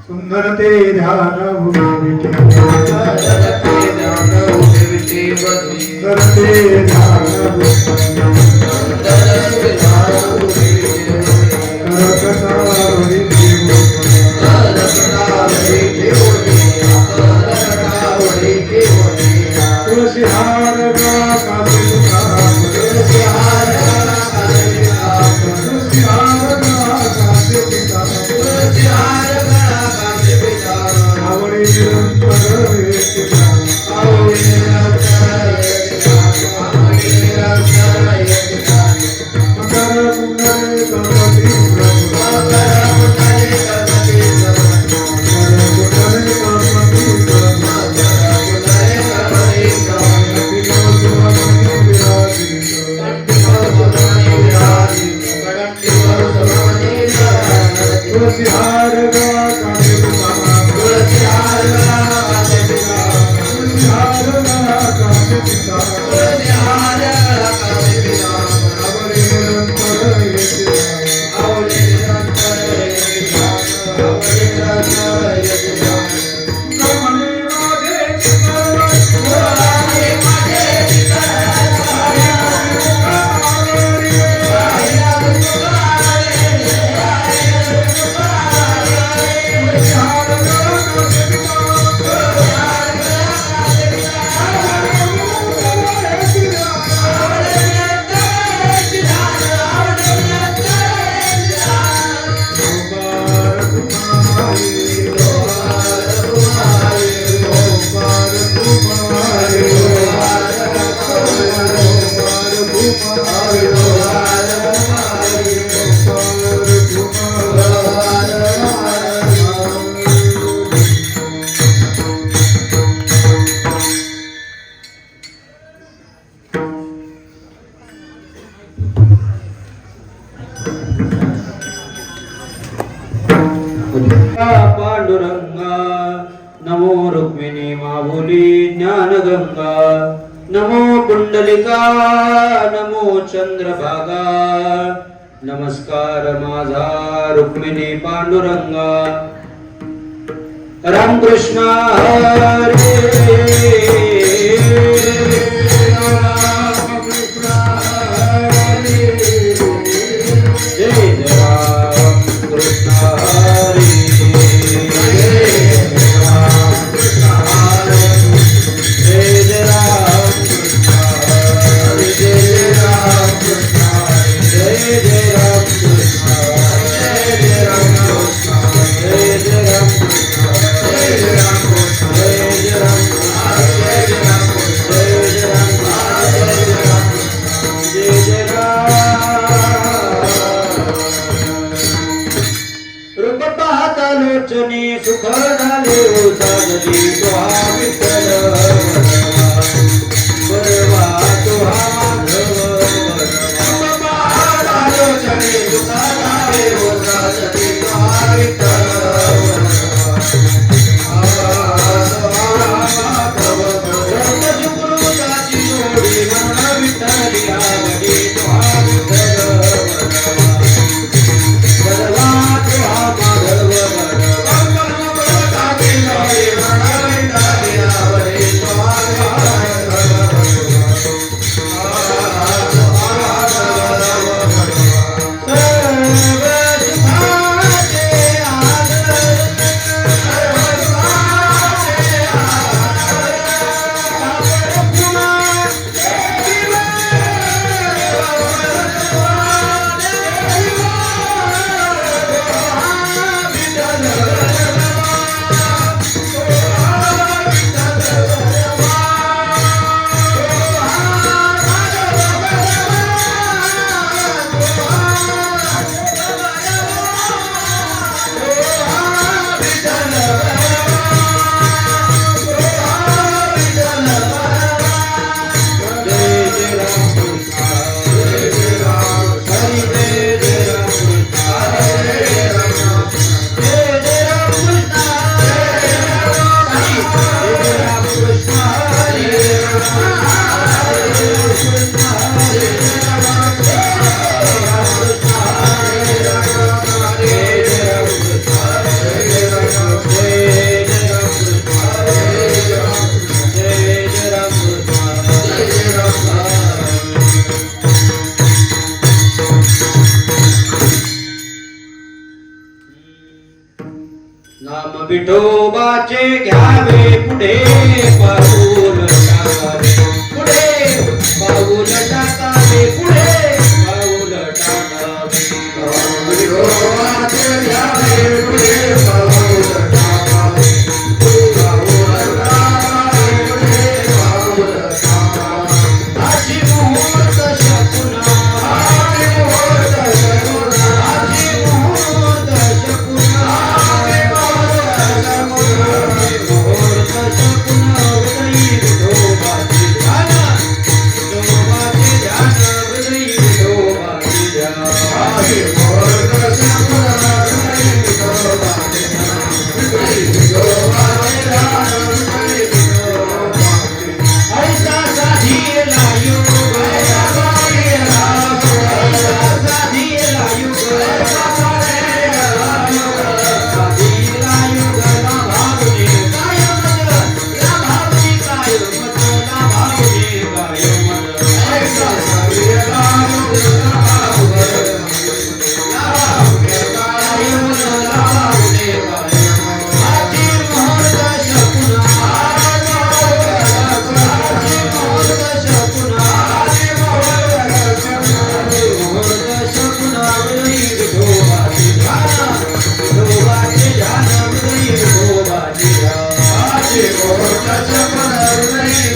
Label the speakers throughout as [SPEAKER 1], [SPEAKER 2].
[SPEAKER 1] सुंदर ते ध्यान उभे विटे सुंदर ते ध्यान तुलसी हार
[SPEAKER 2] पांडुरंगा नमो रुक्मिणी माऊली ज्ञानगंगा नमो कुंडलिका नमो चंद्रभागा नमस्कार माझा रुक्मिणी पांडुरंगा रामकृष्ण हरे सुख झाले उजाडली तुहा विठ्ठल बरवा तुहा माधव बरवा आलोचने सुख झाले उजाडली तुहा विठ्ठल सुकृताची जोडी मन विठ्ठली आवडी तुहा विठ्ठल बरवा तुहा माधव घ्यावे पुढे पाऊल टाकावे पुढे पाऊल टाकावे पुढे पाऊल टाकावे
[SPEAKER 1] विठोबाचे घ्यावे पुढे पाऊल टाकावे पाऊल टाकावे पुढे पाऊल टाकावे
[SPEAKER 2] आजी मुहूर्त शकुना
[SPEAKER 1] आजी मुहूर्त शकुना
[SPEAKER 2] आजी मुहूर्त शकुना मुहूर्त शकुना हृदयी विठोबाचे ध्यान विठोबाचे ध्यान हृदयी विठोबाचे ध्यान
[SPEAKER 1] आजी मुहूर्त शकुना हृदयी विठोबाचे ध्यान हृदयी विठोबाचे ध्यान हृदयी विठोबाचे
[SPEAKER 2] ऐसा साधीला युग ऐसा साधीला युग साधीला युग लाभावणे कायमच लाभावणे कायमच लाभावणे कायमच
[SPEAKER 1] ऐसा साधीला युग लाभावणे
[SPEAKER 2] लाभावणे कायमच लाभावणे कायमच आजी मुहूर्त शकुना आजी मुहूर्त शकुना मुहूर्त शकुना हृदयी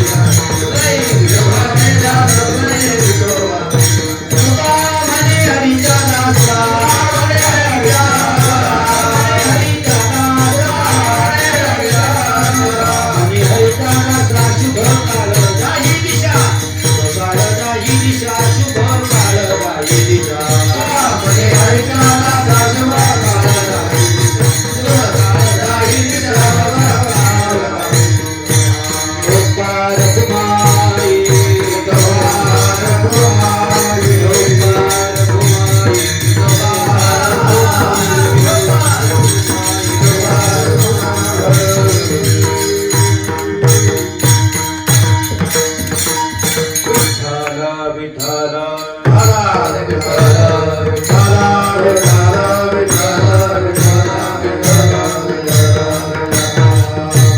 [SPEAKER 2] विठोबाचे ध्यान विठोबाचे ध्यान हृदयी विठोबाचे ध्यान
[SPEAKER 1] आजी मुहूर्त शकुना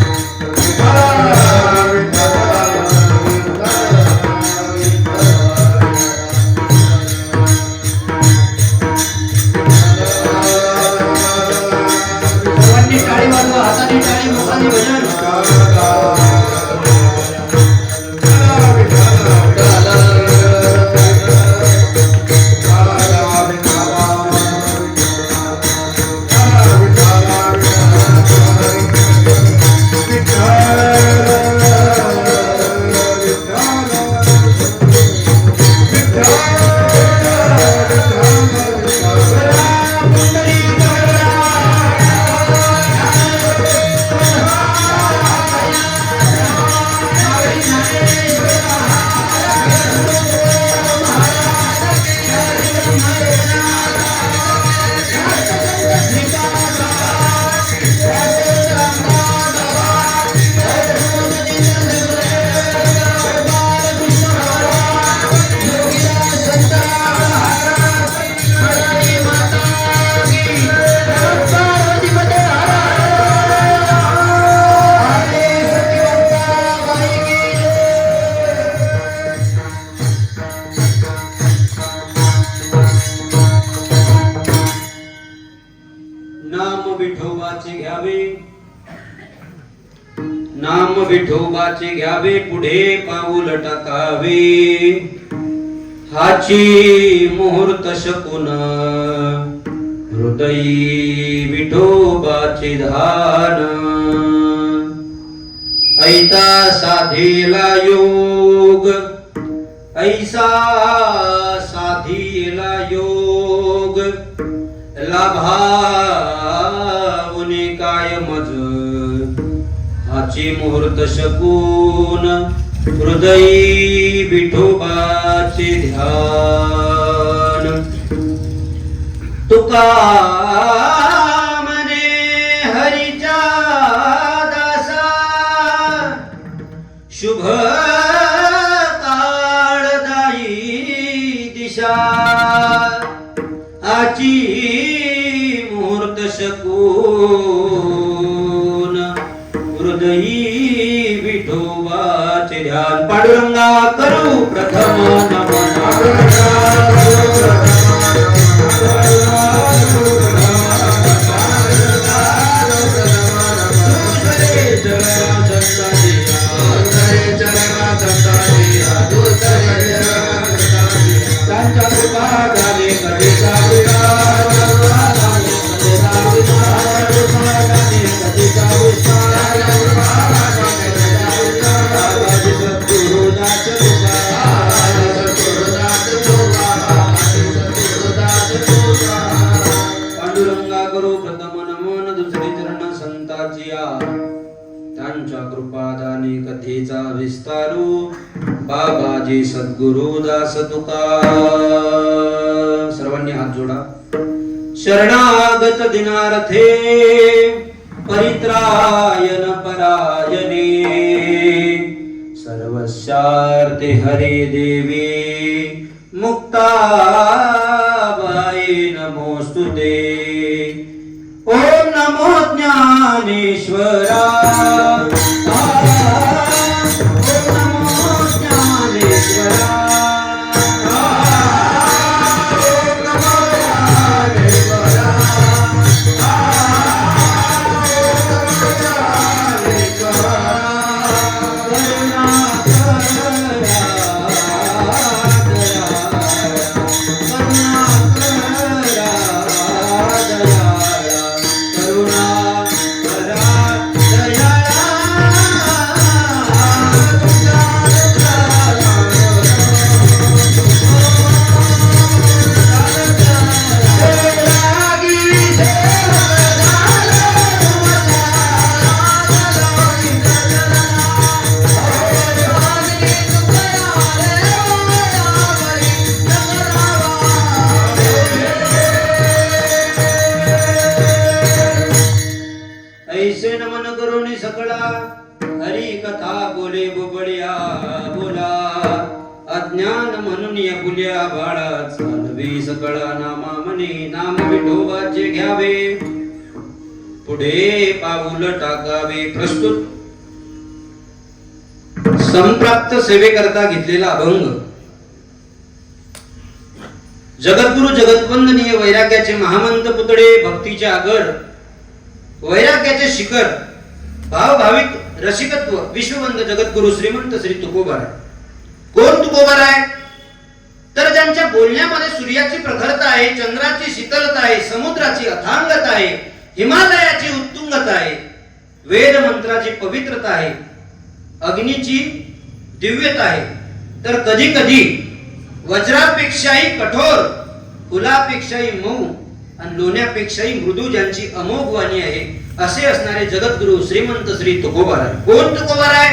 [SPEAKER 1] हृदयी विठोबाचे ध्यान हृदयी विठोबाचे ध्यान हृदयी विठोबाचे
[SPEAKER 2] तुका म्हणे हरीचा दासा हरीचा दासा आणि हरीचा दासा शुभ काळ जाई दिशा शुभ काळ जाई दिशा शुभ काळ जाई दिशा
[SPEAKER 1] म्हणे हरिचा दासा शुभ काळ जाई शुभ काळ जाई दिशा शुभ काळ जाई
[SPEAKER 2] ओंकार कुमारी
[SPEAKER 1] विठोबार कुमारी
[SPEAKER 2] ओंकार कुमारी विठ्ठला विठ्ठला सर्वांनी टाळी वाजवा हाताने टाळी मुखाने भजन नाम विठोबाचे घ्यावे पुढे पाऊल टाकावे हाची मुहूर्त शकुन हृदयी विठोबाचे ध्यान ऐता साधेला योग ऐसा साधीला योग लाभावने कायमच हाची मुहूर्त शकून हृदयी विठोबाचे ध्यान तुका म्हणे हरीचा दासा शुभ काळदायी दिशा आची मुहूर्त शकून हृदयी विठोबाचे ध्यान. पांडुरंगा करू प्रथम नमन. त्यांच्या कृपा झाले कधीचा विकार. कधीचा विस्तार. सद्गुरुदास पांडुरंगा करू प्रथम नमन. दुसरे चरण संताची त्यांच्या कृपादानी कथेचा विस्तारू. बाबाजी सद्गुरुदास तुका. सर्वांनी हात जोडा. शरणागत दिनार्थे परित्रायन परायणे. सर्वस्यार्थे हरे देवी मुक्ताबाई नमोस्तुते. ओम नमो ज्ञानेश्वरा. ओम नमो ज्ञानेश्वरा. ऐसे नमन करुणी सकळा. हरी कथा बोले बोबड्या बोला. अज्ञान म्हणून या बुल्या बाळा. चालवी सकळा नामा म्हणे. नाम विठोबाचे घ्यावे. पुढे पाऊल टाकावे. प्रस्तुत संप्राप्त सेवेकरता घेतलेला अभंग. जगद्गुरु जगतवंदनीय वैराग्याचे महामंत पुतळे. भक्तीचे आगर. वैराग्याचे शिखर. भावभाविक रसिकत्व. विश्ववंद जगद्गुरु श्रीमंत श्री तुकोबाराय. कोण तुकोबाराय? तर ज्यांच्या बोलण्यामध्ये सूर्याची प्रखरता आहे, चंद्राची शीतलता आहे, समुद्राची अथांगता आहे, हिमालयाची उत्तुंगता आहे, वेद मंत्राची पवित्रता आहे, अग्नीची दिव्यता आहे. तर कधी कधी वज्रापेक्षाही कठोर, फुलापेक्षाही मऊ आणि लोण्यापेक्षाही मृदू ज्यांची अमोघ वाणी आहे, असे असणारे जगद्गुरु श्रीमंत श्री तुकोबाराय. कोण तुकोबाराय?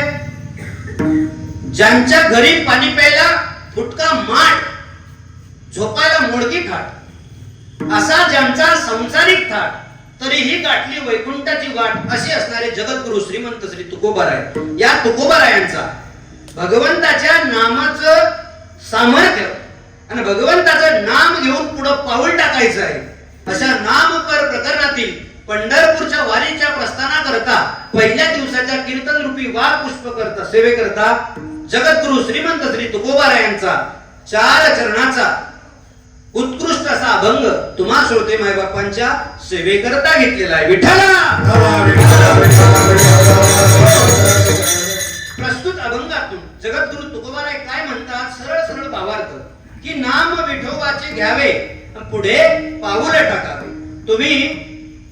[SPEAKER 2] ज्यांच्या घरी पाणी प्यायला फुटका माठ, झोपायला मोडकी खाट, असा ज्यांचा संसारिक थाट, तरीही गाठली वैकुंठाची वाट, असे असणारे जगद्गुरु श्रीमंत श्री तुकोबाराय. या तुकोबारायांचा भगवंताच्या नामाचं सामर्थ्य आणि भगवंताचं नाम घेऊन पुढे पाऊल टाकायचं आहे, अशा नामकर प्रकरणातील पंढरपूरच्या वारीच्या प्रस्थाना करता पहिल्या दिवसाच्या कीर्तन रूपी वाघ पुष्प करता सेवे करता जगद्गुरु श्रीमंत श्री तुकोबारायांचा 4 चरणाचा उत्कृष्ट असा अभंग तुम्हा श्रोते मायबापांच्या सेवेकरता घेतलेला आहे. विठ्ठला. प्रस्तुत अभंगातून जगद्गुरु तुकोबाराय काय म्हणतात? सरळ सरळ भावार्थ की नाम विठोबाचे घ्यावे, पुढे पाऊल टाकावे. तुम्ही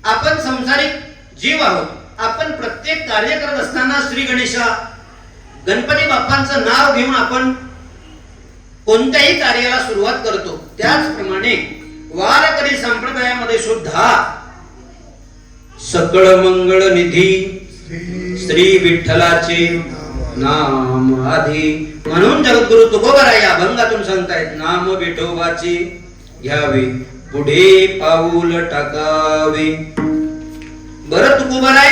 [SPEAKER 2] आपण संसारिक जीव आहोत. आपण प्रत्येक कार्य करत असताना श्री गणेशा गणपती बाप्पांचं नाव घेऊन आपण कोणत्याही कार्याला सुरुवात करतो. त्याचप्रमाणे वारकरी संप्रदायामध्ये सुद्धा सकळ मंगळ निधी श्री विठ्ठलाचे नाम आधी. म्हणून जगद्गुरु तुकोबाराय या अभंगातून सांगतायत, नाम विठोबाचे घ्यावे, पुढे पाऊल टाकावे. बरं तुकोबाराय,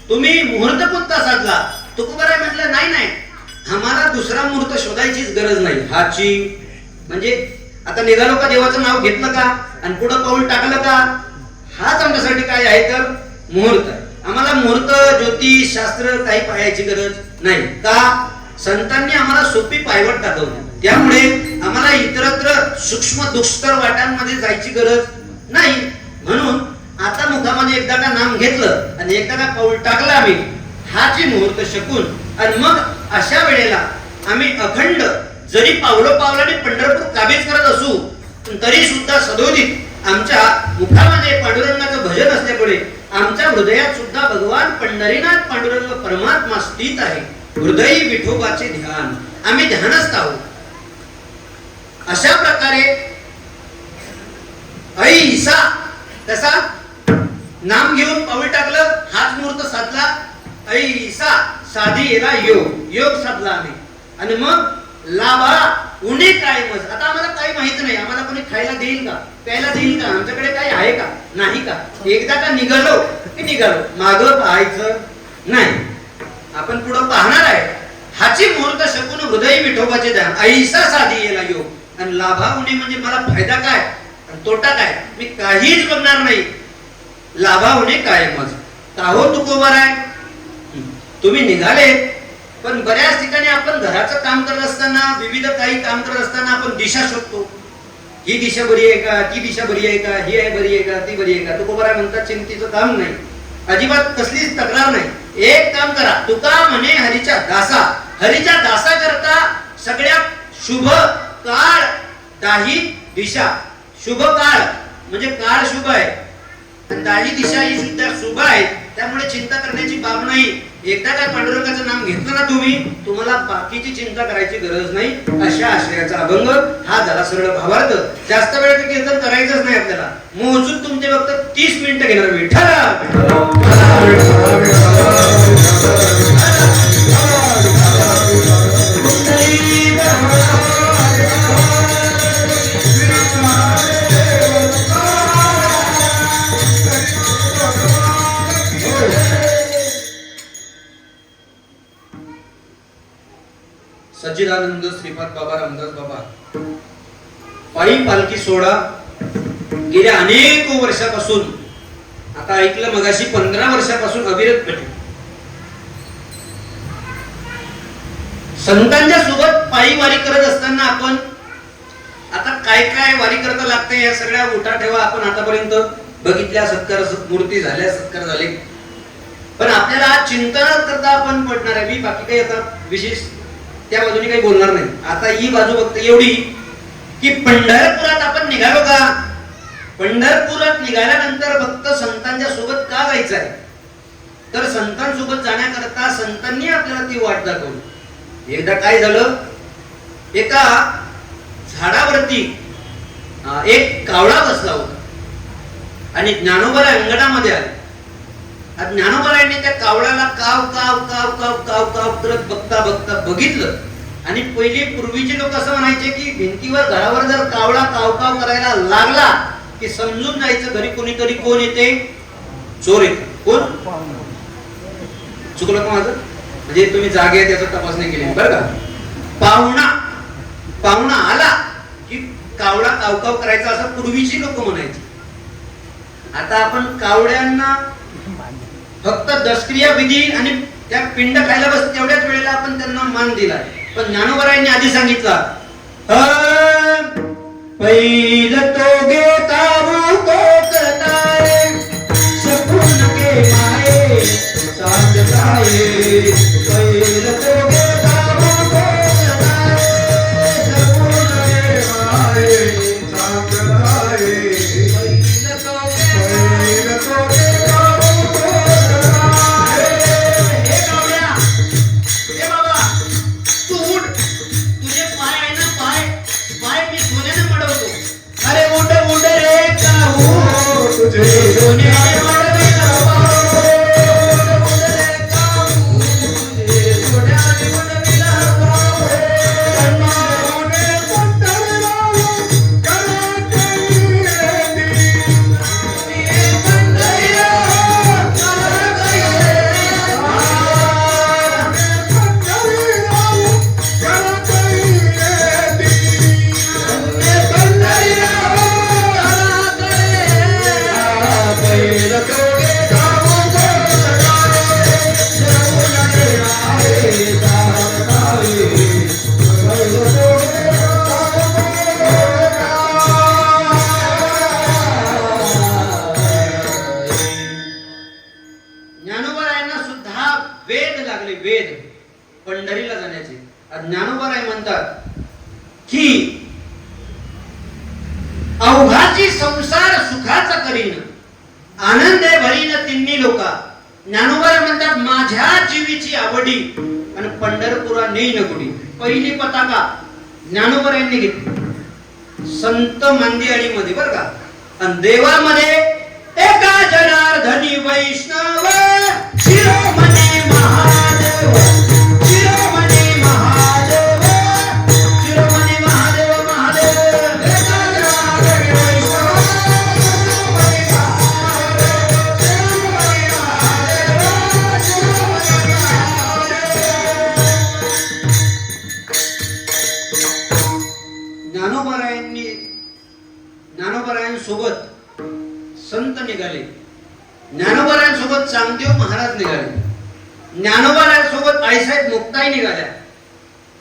[SPEAKER 2] तुम्ही मुहूर्त कोणता साधला? तुकोबाराय म्हटलं नाही नाही, आम्हाला दुसरा मुहूर्त शोधायचीच गरज नाही. हाची म्हणजे आता निघालो का, देवाचं नाव घेतलं का आणि पुढे पाऊल टाकलं का, हाच आमच्यासाठी काय आहे तर मुहूर्त आहे. आम्हाला मुहूर्त ज्योतिष शास्त्र काही पाहायची गरज नाही का? संतांनी आम्हाला सोपी पायवाट दाखवली. त्यामुळे आम्हाला इतरत्र सूक्ष्म दुष्कर वाटांमध्ये जायची गरज नाही. म्हणून आता मुखामध्ये एकदा का नाम घेतलं आणि एकदा का पाऊल टाकलं आम्ही हाची मुहूर्त शकून आणि मग अशा वेळेला आम्ही अखंड जरी पावलाने पंढरपूर काबीज करत असू तरी सुद्धा सदोदित आमच्या मुखामध्ये पांडुरंगाचं भजन असल्यामुळे आमच्या हृदयात सुद्धा भगवान पंढरीनाथ पांडुरंग परमात्मा स्थित आहे. हृदयी विठोबाचे ध्यान आम्ही ध्यानस्थ आहोत. अशा प्रकारे ऐसा तसा नाम घेऊन पाऊल टाकलं हाच मुहूर्त साधला. ऐसा साधी येला योग साधला आम्ही. आणि मग लाभा उणे काय मज. आता आम्हाला काही माहित नाही. आम्हाला कोणी खायला देईल का, प्यायला देईल का, आमच्याकडे काही आहे का, नाही का. एकदा का निघालो की निघालो, मागं पाहायचं नाही. आपण पुढं पाहणार आहे. हाची मुहूर्त शकून हृदय विठोबाचे ध्यान ऐसा साधी येला योग. आणि लाभा उणे म्हणजे मला फायदा काय आणि तोटा काय मी काहीच बघणार नाही. लाभा उणे काय मज. काहो तुकोबर आहे. तुम्ही निघाले पण बऱ्याच ठिकाणी आपण घराचं काम करत असताना विविध काही काम करत असताना आपण दिशा शोधतो. ही दिशा बरी आहे का, ती दिशा बरी आहे का, ही आहे बरी आहे का, ती बरी आहे का. तुकोबरा म्हणतात चिंतेचं काम नाही. अजिबात कसलीच तक्रार नाही. एक काम करा. तुका म्हणे हरीच्या दासा. हरीच्या दासा करता सगळ्यात शुभ काळ दाही दिशा. शुभ काळ म्हणजे काळ शुभ आहे आणि दाही दिशा ही सुद्धा शुभ आहे. त्यामुळे चिंता करण्याची बाब नाही. एकदा काय पांडुरंगाचं नाम घेतलं ना तुम्ही, तुम्हाला बाकीची चिंता करायची गरज नाही. अशा आश्रयाचा अभंग हा झाला सरळ भावार्थ. जास्त वेळ ते कीर्तन करायचंच नाही आपल्याला. मोजून तुमचे फक्त 30 मिनिटं घेणार. विठ्ठल सच्चिदानंद श्रीपाद बाबा रामदास बाबा पायी पालखी सोहळा गेल्या अनेक वर्षापासून, आता ऐकलं मगाशी 15 वर्षापासून अविरतपणे संतांच्या सोबत पायी वारी करत असताना आपण आता काय काय वारी करता लागते या सगळ्या उठा ठेवा आपण आतापर्यंत बघितल्या. सत्कार मूर्ती झाल्या, सत्कार झाले. पण आपल्याला चिंतन करता आपण पडणार आहे. मी बाकी काही आता विशेष त्या बाजूने काही बोलणार नाही. आता ही बाजू फक्त एवढी की पंढरपुरात आपण निघालो का, पंढरपुरात निघाल्यानंतर फक्त संतांच्या सोबत का जायचं आहे, तर संतांसोबत जाण्याकरता संतांनी आपल्याला ती वाट दाखवली. एकदा काय झालं, एका झाडावरती एक कावळा बसला होता आणि ज्ञानोबा अंगणामध्ये आले. ज्ञानोबारायांनी त्या कावळ्याला काव काव काव काव काव काव करत बघता बघता बघितलं. आणि पहिले पूर्वीचे लोक असं म्हणायचे की भिंतीवर घरावर जर कावळा काव काव करायला लागला की समजून जायचं घरी कोणीतरी कोण येते, चोर येते. कोण चुकलं का माझं? म्हणजे तुम्ही जागे आहे त्याचा तपासणी केली बरं का. पाहुणा आला की कावळा काव काव करायचा असं पूर्वीची लोक म्हणायचे. आता आपण कावळ्यांना फक्त दशक्रिया विधी आणि त्या पिंड खायला बस तेवढ्याच वेळेला आपण त्यांना मान दिला. पण ज्ञानोबरायांनी आधी सांगितलं पहिलं तो गे कावू कोकताय सपून के माये साजताय. पहिलं तो गे कावू कोकताय सपून के माये साजताय. पहिलं तो गे अरे उठ उठ रे ज्ञानोबारायांना सुद्धा वेद लागले, वेद पंढरीला जाण्याचे. ज्ञानोबाराय म्हणतात की अवघाची संसार सुखाचा करीन, आनंदे भरीन तिन्ही लोका. ज्ञानोबाराय म्हणतात माझ्या जीवीची आवडी आणि पंढरपुरा नेई नगुडी. पहिली पताका ज्ञानोबारायांनी घेतली संत मांदियाळी मध्ये बर का. आणि देवामध्ये एका जनार्दनी वैष्णव शिरोमणी महादेव, शिरोमणी महादेव, शिरोमणी महादेव, महादेव एका जनार्दनी वैष्णव शिरोमणी महादेव, शिरोमणी महादेव, शिरोमणी महादेव. ज्ञानोबारायांसोबत संत निघाले, ज्ञानोबारायांसोबत चांगदेव महाराज निघाले, ज्ञानोबारायांसोबत आईसाहेब मुक्ताई निघाल्या,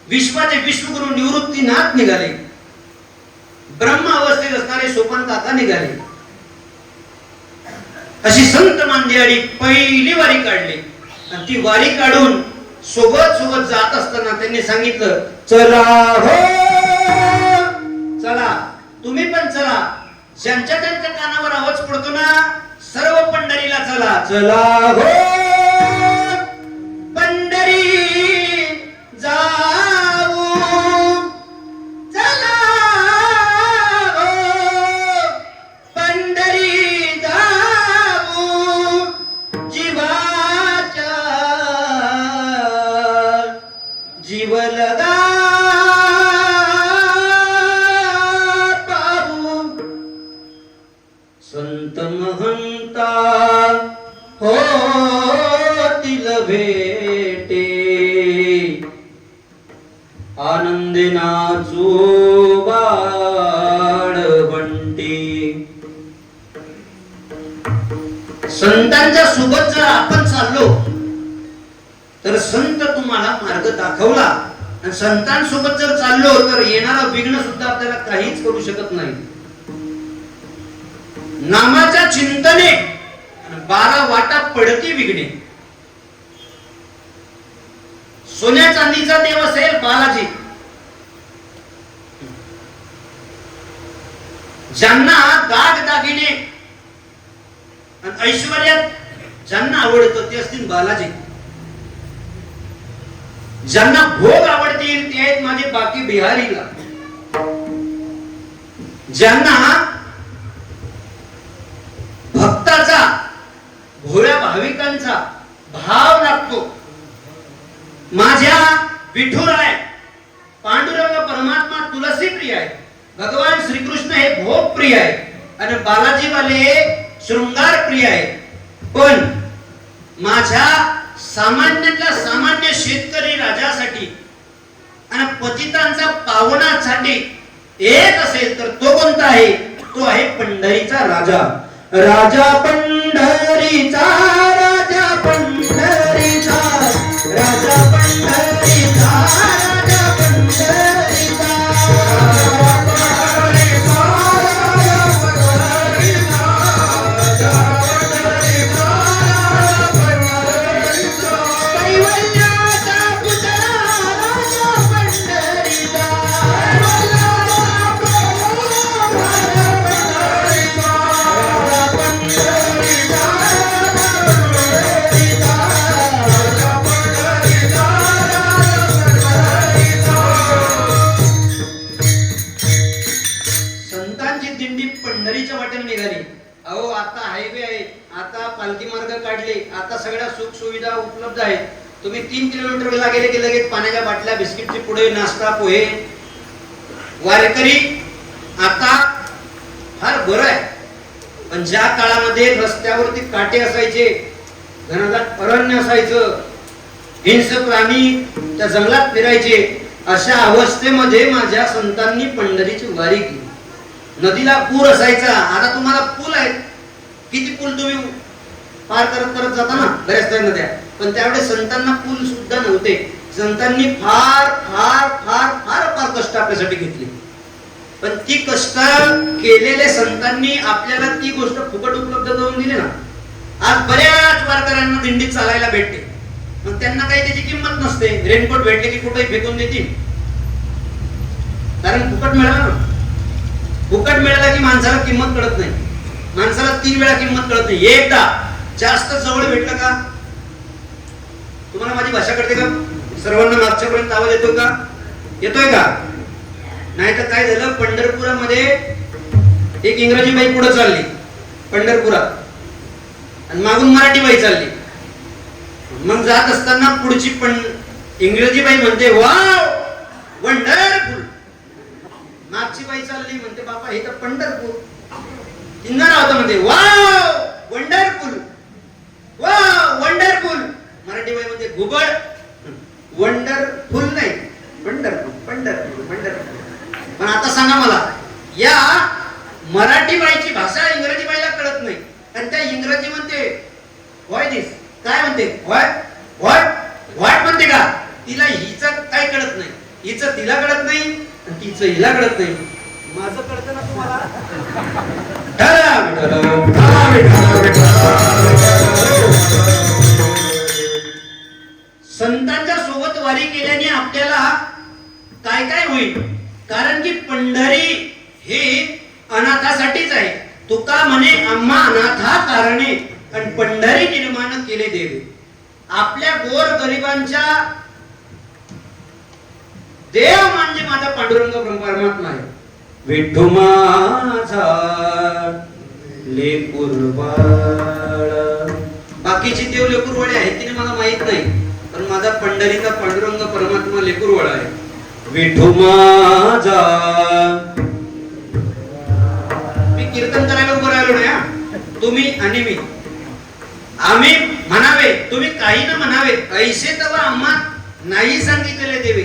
[SPEAKER 2] विश्वाचे विश्वगुरु निवृत्तीनाथ निघाले, ब्रह्म अवस्थेत असणारे सोपान काका निघाले. अशी संत मांदियाळी पहिली वारी काढली. आणि ती वारी काढून सोबत सोबत जात असताना त्यांनी सांगितलं चला हो चला, तुम्ही पण चला. ज्यांच्या त्यांच्या कानावर आवाज पडतो ना सर्व पंढरीला चला. चला हो पंढरी जाऊ, चला हो पंढरी जाऊ, जीवाच्या जीव लगा संत महंता होतील भेटे, आनंदे नाचू बाळवंटी. संतांच्या सोबत जर आपण चाललो तर संत तुम्हाला मार्ग दाखवला. आणि संतांसोबत जर चाललो तर येणारा विघ्न सुद्धा आपल्याला काहीच करू शकत नाही. नामाच्या चिंतने 12 वाटा पडती विघ्ने. सोन्या चांदीचा देव असेल बालाजी, ज्यांना दाग दागिने आणि ऐश्वर्यात ज्यांना आवडतं ते असतील बालाजी. ज्यांना भोग आवडतील ते आहेत माझे बाकी बिहारीला. ज्यांना भक्ताचा भोळ्या भाविकांचा भाव लागतो, माझ्या विठुराय पांडुरंग परमात्मा तुलसी प्रिय आहे, भगवान श्रीकृष्ण हे भोग प्रिय आहे आणि बालाजी वाले शृंगार प्रिय आहे. पण माझ्या सामान्यातल्या सामान्य शेतकरी राजासाठी आणि पतितांचा पावनासाठी एक असेल तर तो कोणता आहे? तो आहे पंढरीचा राजा. राजा पंढरीचा, राजा पंढरीचा, राजा पंढरीचा, राजा पंढरीचा, कैवल्याचा पुतळा राजा पंढरीचा. पंढरीच्या वाटेने निघाली. अहो आता हायवे आहे, आता पालखी मार्ग काढले, आता सगळ्या सुख सुविधा उपलब्ध आहेत. तुम्ही 3 किलोमीटरला गेले की लगेच पाण्याच्या बाटल्या, बिस्किटचे पुडे, नाश्ता, पोहे. वारकरी आता फार बरं आहे. पण ज्या काळामध्ये रस्त्यावरती काटे असायचे, घनदाट अरण्य असायचं, हिंस्र प्राणी त्या जंगलात फिरायचे, अशा अवस्थेमध्ये माझ्या संतांनी पंढरीची वारी केली. नदीला पूर असायचा. आता तुम्हाला पूल आहेत, किती पूल तुम्ही पार करत करत जाता ना बऱ्याच नद्या. पण त्यावेळेस संतांना पूल सुद्धा नव्हते. संतांनी फार फार फार फार फार कष्ट आपल्यासाठी घेतले. पण ती कष्ट केलेल्या संतांनी आपल्याला ती गोष्ट फुकट उपलब्ध करून दिली ना. आज बऱ्याच वारकऱ्यांना दिंडीत चालायला भेटते, मग त्यांना काही त्याची किंमत नसते. रेनकोट भेटले की कुठेही फेकून देतील, कारण फुकट मिळाला ना. फुकट मिळाला की माणसाला किंमत कळत नाही. माणसाला 3 वेळा किंमत कळत नाही. एकदा जास्त जवळ भेटलं का, तुम्हाला माझी भाषा कळते का? सर्वांना मागच्यापर्यंत आवाज येतो का? येतोय का? नाही तर काय झालं, पंढरपुरामध्ये एक इंग्रजी बाई पुढे चालली पंढरपुरात, आणि मागून मराठी बाई चालली. मग जात असताना पुढची इंग्रजी बाई म्हणते वाव वंडरफुल, मागची बाई चालली म्हणते बापा हे तर पंढरपूर. किन्नारा होता म्हणते wow wonderful, wow wonderful. Marathi बाई म्हणते घुबड, वंडरफुल नाही वंडरफुल वंडरफुल वंडरफुल. पण आता सांगा मला, या मराठी बाईची भाषा इंग्रजी बाईला कळत नाही, आणि त्या इंग्रजी म्हणते व्हाय दिस, काय म्हणते व्हाट व्हाट व्हाट म्हणते का. तिला हिचं काय कळत नाही, हिचं तिला कळत नाही, आणि तिचं हिला कळत नाही. माझं कळतं ना तुम्हाला. संतांच्या सोबत वारी केल्याने आपल्याला काय काय होईल, कारण की पंढरी हे अनाथासाठीच आहे. तुका म्हणे आम्हा अनाथा कारणे, आणि पंढरी निर्माण केले देवे. आपल्या गोर गरिबांच्या देव म्हणजे माझा पांडुरंग परमात्मा आहे. विठू माझा लेकूर बाळ. बाकीची देव लेकूरवाळे आहेत तिने मला माहित नाही, पण माझा पंढरीचा पांडुरंग परमात्मा लेकूरवाळा आहे. विठू माझा. मी कीर्तन करायला उभं राहिलो नाही, तुम्ही आणि मी. आम्ही म्हणावे, तुम्ही काही न म्हणावे, ऐसे तव आम्हा नाही सांगितलेले देवे.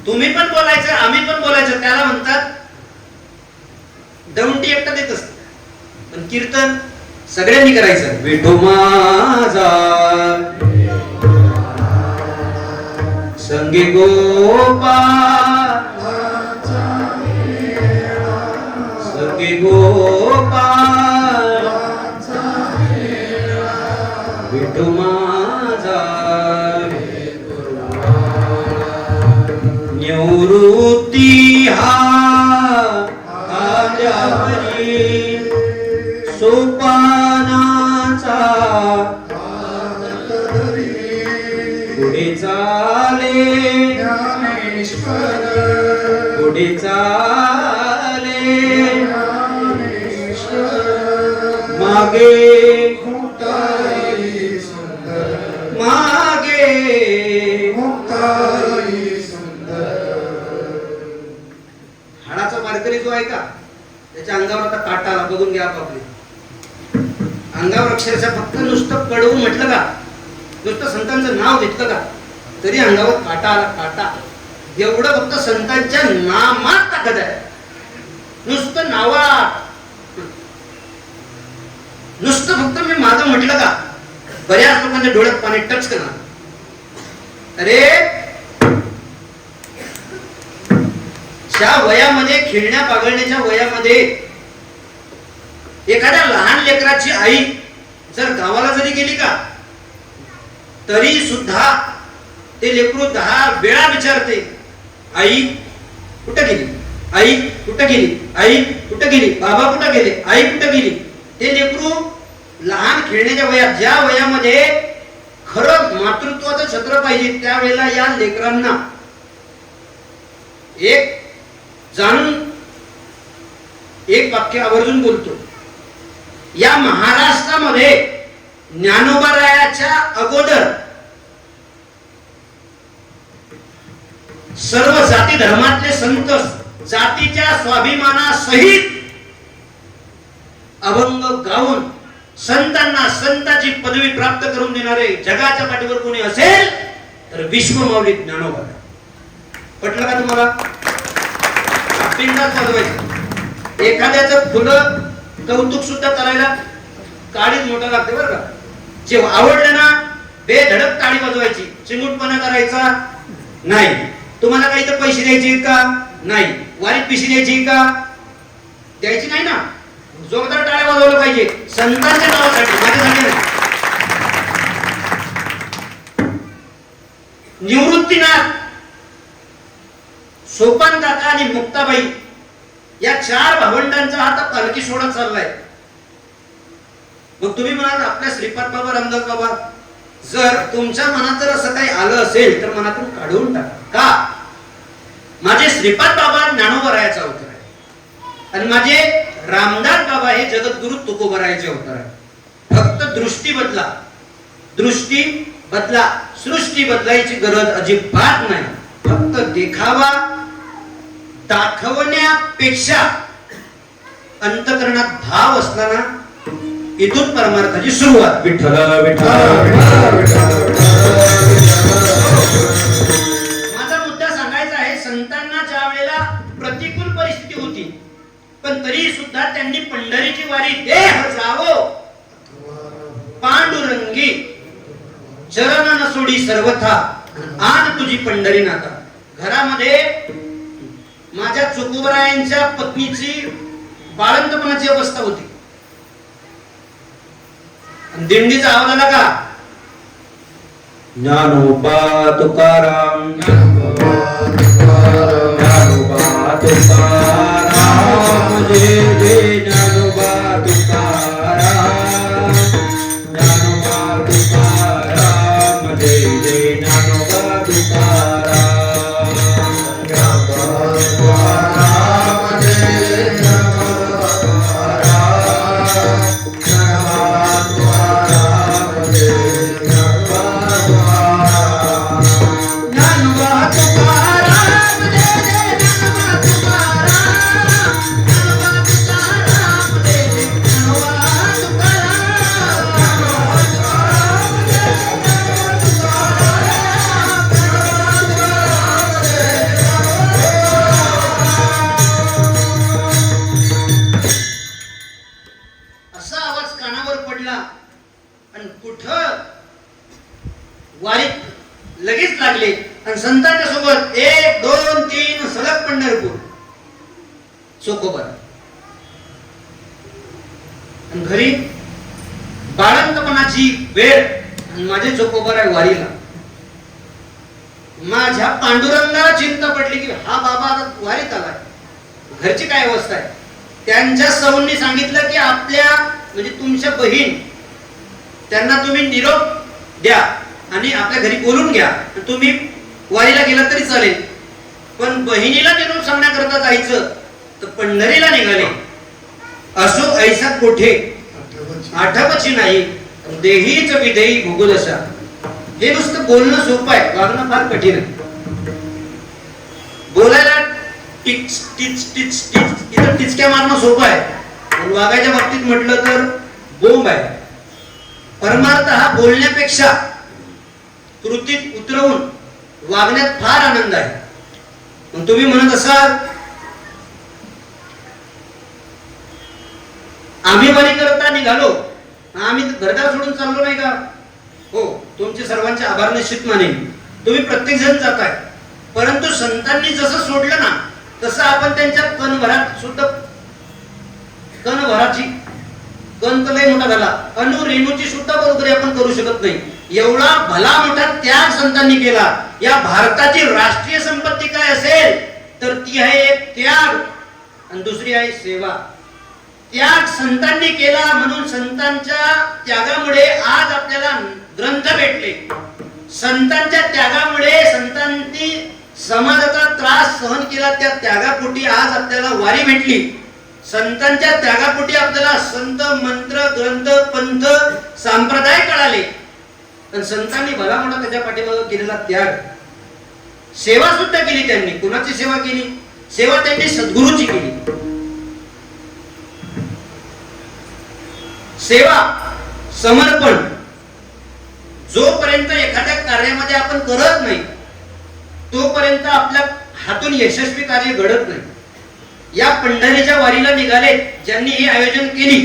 [SPEAKER 2] तुम्ही पण बोलायचं, आम्ही पण बोलायचं. त्याला म्हणतात दौंडी एकटा देत असत, पण कीर्तन सगळ्यांनी करायचं. विठू माझा संगे गोपाळ, संगे गोपाळ, विठू माझा निवृत्ती हा सोपानाचा पुढे चाले, पुढे चाले, मागे मागे हाडाचा वारकरी जो आहे का, त्याच्या अंगावर आता काटा आला. बघून घ्या आपले अंगावर. अक्षरशः फक्त नुसतं पडवून म्हटलं का, नुसतं संतांचं नाव घेतलं का, तरी अंगावर काटा आला. काटा एवढं फक्त संतांच्या नामात ताकद आहे. नुसतं नावात, नुसतं फक्त मी माझं म्हटलं का, बऱ्याच लोकांच्या डोळ्यात पाणी टच करणार. अरे त्या वयामध्ये, खेळण्या पागळण्याच्या वयामध्ये, एखाद्या लहान लेकराची आई जर गावाला जरी गेली का, तरी सुद्धा ते लेकरू 10 वेळा विचारते, आई कुठं गेली, आई कुठं गेली, आई कुठं गेली, बाबा कुठं गेले, आई कुठं गेली. ते लेकरू लहान खेळण्याच्या वयात, ज्या वयामध्ये खरं मातृत्वाचं छत्र पाहिजे, त्यावेळेला या लेकरांना एक जाणून एक वाक्य आवर्जून बोलतो. या महाराष्ट्रामध्ये ज्ञानोबारायाच्या अगोदर सर्व जाती धर्मातले संत जातीच्या स्वाभिमानासहित अभंग गाऊन संतांना संताची पदवी प्राप्त करून देणारे जगाच्या पाठीवर कोणी असेल तर विश्वमाऊली ज्ञानोबा. पटलं का तुम्हाला? बिनधास्त वाजवायचं. एखाद्याचं फुलं कौतुक सुद्धा करायला काळीच मोठा लागते बरं का. जे आवडलं ना बेधडक टाळी वाजवायची, चिंगुटपणा करायचा नाही. तुम्हाला काही तर पैसे द्यायचे का? नाही. वारीत पिशी द्यायची का? द्यायची नाही ना. जोरदार टाळ्या वाजवलं पाहिजे संतांच्या नावासाठी, माझ्यासाठी नाही. निवृत्तीनाथ, सोपान काका आणि मुक्ताबाई या 4 भावंडांचा आता पालखी सोहळा चाललाय. मग तुम्ही म्हणाल आपल्या श्रीपाद बाबा, रामदास बाबा, जर तुमच्या मनात जर असं काही आलं असेल तर मनातून काढून टाका. का? माझे श्रीपाद बाबा ज्ञानोबरायाचा अवतार आहे आणि माझे रामदास बाबा हे जगद्गुरु तुकोबरायाचे अवतार आहे. फक्त दृष्टी बदला, दृष्टी बदला, सृष्टी बदलायची गरज अजिबात नाही. फक्त देखावा दाखवण्यापेक्षा अंतकरणात भाव असताना इथून परमार्थाची सुरुवात. विठ्ठल माझा मुद्दा सांगायचा आहे, संतांना ज्या वेळेला प्रतिकूल परिस्थिती होती पण तरी सुद्धा त्यांनी पंढरीची वारी देह जावो पांडुरंगी चरण न सोडी सर्वथा आन तुझी पंढरी नाथा. घरामध्ये माझ्या चोकोबरायांच्या पत्नीची बाळंतपणाची अवस्था होती. दिंडीचा आवाज आला का? ज्ञानोबा तुकाराम, ज्ञानोबा तुकाराम, जय जय ज्ञानोबा तुकाराम, ज्ञानोबा तुकाराम, जय जय ज्ञानोबा तुकाराम. वारीत लगेच लागले आणि संतांच्या सोबत 1 2 3 सलग पंढरपूर. चोकोबा आणि घरी बाळंतपणाची वेळ आणि माझे चोकोबा आहे वारीला. माझ्या पांडुरंगाला चिंता पडली की हा बाबा आता वारीत आलाय, घरची काय अवस्था आहे. त्यांच्या सौंनी सांगितलं की आपल्या म्हणजे तुमच्या बहीण त्यांना तुम्ही निरोप द्या आणि आपल्या घरी बोलून घ्या, तुम्ही वारीला गेला तरी चालेल. पण बहिणीला निरोप सांगण्याकरता जायचं तर पंढरीला निघाले. असो ऐसा कोठे आठवची नाही देहीच विधेयी भोगदशा. हे नुसतं बोलणं सोपं आहे, वागणं फार कठीण आहे. बोलायला टिच टिच टिच टिच इथं टिचक्या मारणं सोपं आहे, पण वागायच्या बाबतीत म्हटलं तर बोंब आहे. परमार्थ हा बोलण्यापेक्षा कृतीत उतरवून वागण्यात फार आनंद आहे. पण तुम्ही म्हणत असाल आम्ही वारी करता निघालो, आम्ही घरदार सोडून चाललो नाही का? हो, तुमचे सर्वांचे आभार निश्चित मानेन. तुम्ही प्रत्येक जण जाताय, परंतु संतांनी जसं सोडलं ना तसं आपण त्यांच्या कणभरात सुद्धा कणभराची कण तर लय मोठा झाला, अणु रेणूची सुद्धा बरोबरी आपण करू शकत नाही. एवढा भला मोठा त्याग संतांनी केला. या भारताची राष्ट्रीय संपत्ती काय असेल तर ती आहे एक त्याग आणि दुसरी आहे सेवा. त्याग संतांनी केला म्हणून संतांच्या त्यागामुळे आज आपल्याला ग्रंथ भेटले. संतांच्या त्यागामुळे संतांनी समाजाचा त्रास सहन केला, त्या त्यागापोटी आज आपल्याला वारी भेटली. संतांच्या त्यागापोटी आपल्याला संत मंत्र ग्रंथ पंथ संप्रदाय कळाले. पण संतांनी भला मोठा त्याच्या पाठीमागे केलेला त्याग, सेवा सुद्धा केली त्यांनी. कुणाची सेवा केली? सेवा त्यांनी सद्गुरूची केली. सेवा समर्पण. जोपर्यंत एखाद्या कार्यामध्ये आपण करत नाही तोपर्यंत आपल्या हातून यशस्वी कार्य घडत नाही. या पंढरीच्या वारीला निघाले ज्यांनी हे आयोजन केली,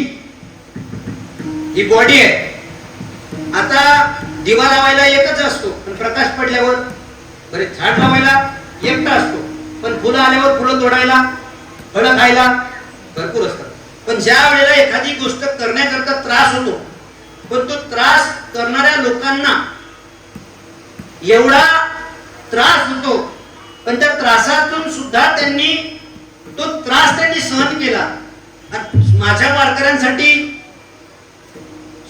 [SPEAKER 2] ही बॉडी आहे. आता दिवा लावायला एकच असतो, पण प्रकाश पडल्यावर बरे झाड लावायला एकटा असतो, पण फुलं आल्यावर फुलं तोडायला फळं खायला भरपूर असतात. पण ज्या वेळेला एखादी गोष्ट करण्याकरता त्रास होतो, पण तो त्रास करणाऱ्या लोकांना एवढा त्रास होतो, पण त्या त्रासातून सुद्धा त्यांनी तो त्रास सहन केला. माझ्या वारकऱ्यांसाठी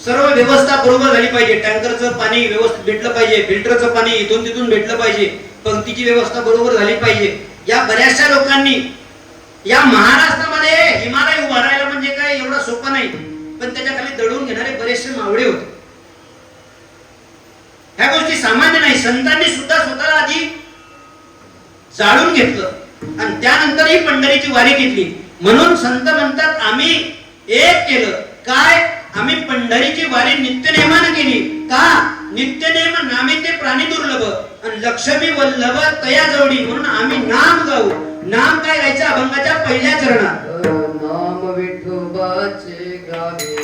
[SPEAKER 2] सर्व व्यवस्था बरोबर झाली पाहिजे. टँकरचं पाणी व्यवस्थित भेटलं पाहिजे, फिल्टरचं पाणी इथून तिथून भेटलं पाहिजे, पंक्तीची व्यवस्था बरोबर झाली पाहिजे. या बऱ्याचशा लोकांनी या महाराष्ट्रामध्ये हिमालय उभारायला म्हणजे काय एवढं सोपं नाही, पण त्याच्या खाली दडून घेणारे बरेचसे मावळे होते. ह्या गोष्टी सामान्य नाही. संतांनी सुद्धा स्वतःला आधी जाळून घेतलं आणि त्यानंतर ही पंढरीची वारी घेतली. म्हणून संत म्हणतात आम्ही एक केलं. काय? आम्ही पंढरीची वारी नित्यनेमानं केली. का? नित्यनेम नामे ते प्राणी दुर्लभ आणि लक्ष्मी वल्लभ तया जवडी. म्हणून आम्ही नाम गाऊ. नाम काय गायचं? अभंगाच्या पहिल्या चरणात
[SPEAKER 1] नाम विठोबाचे गावे,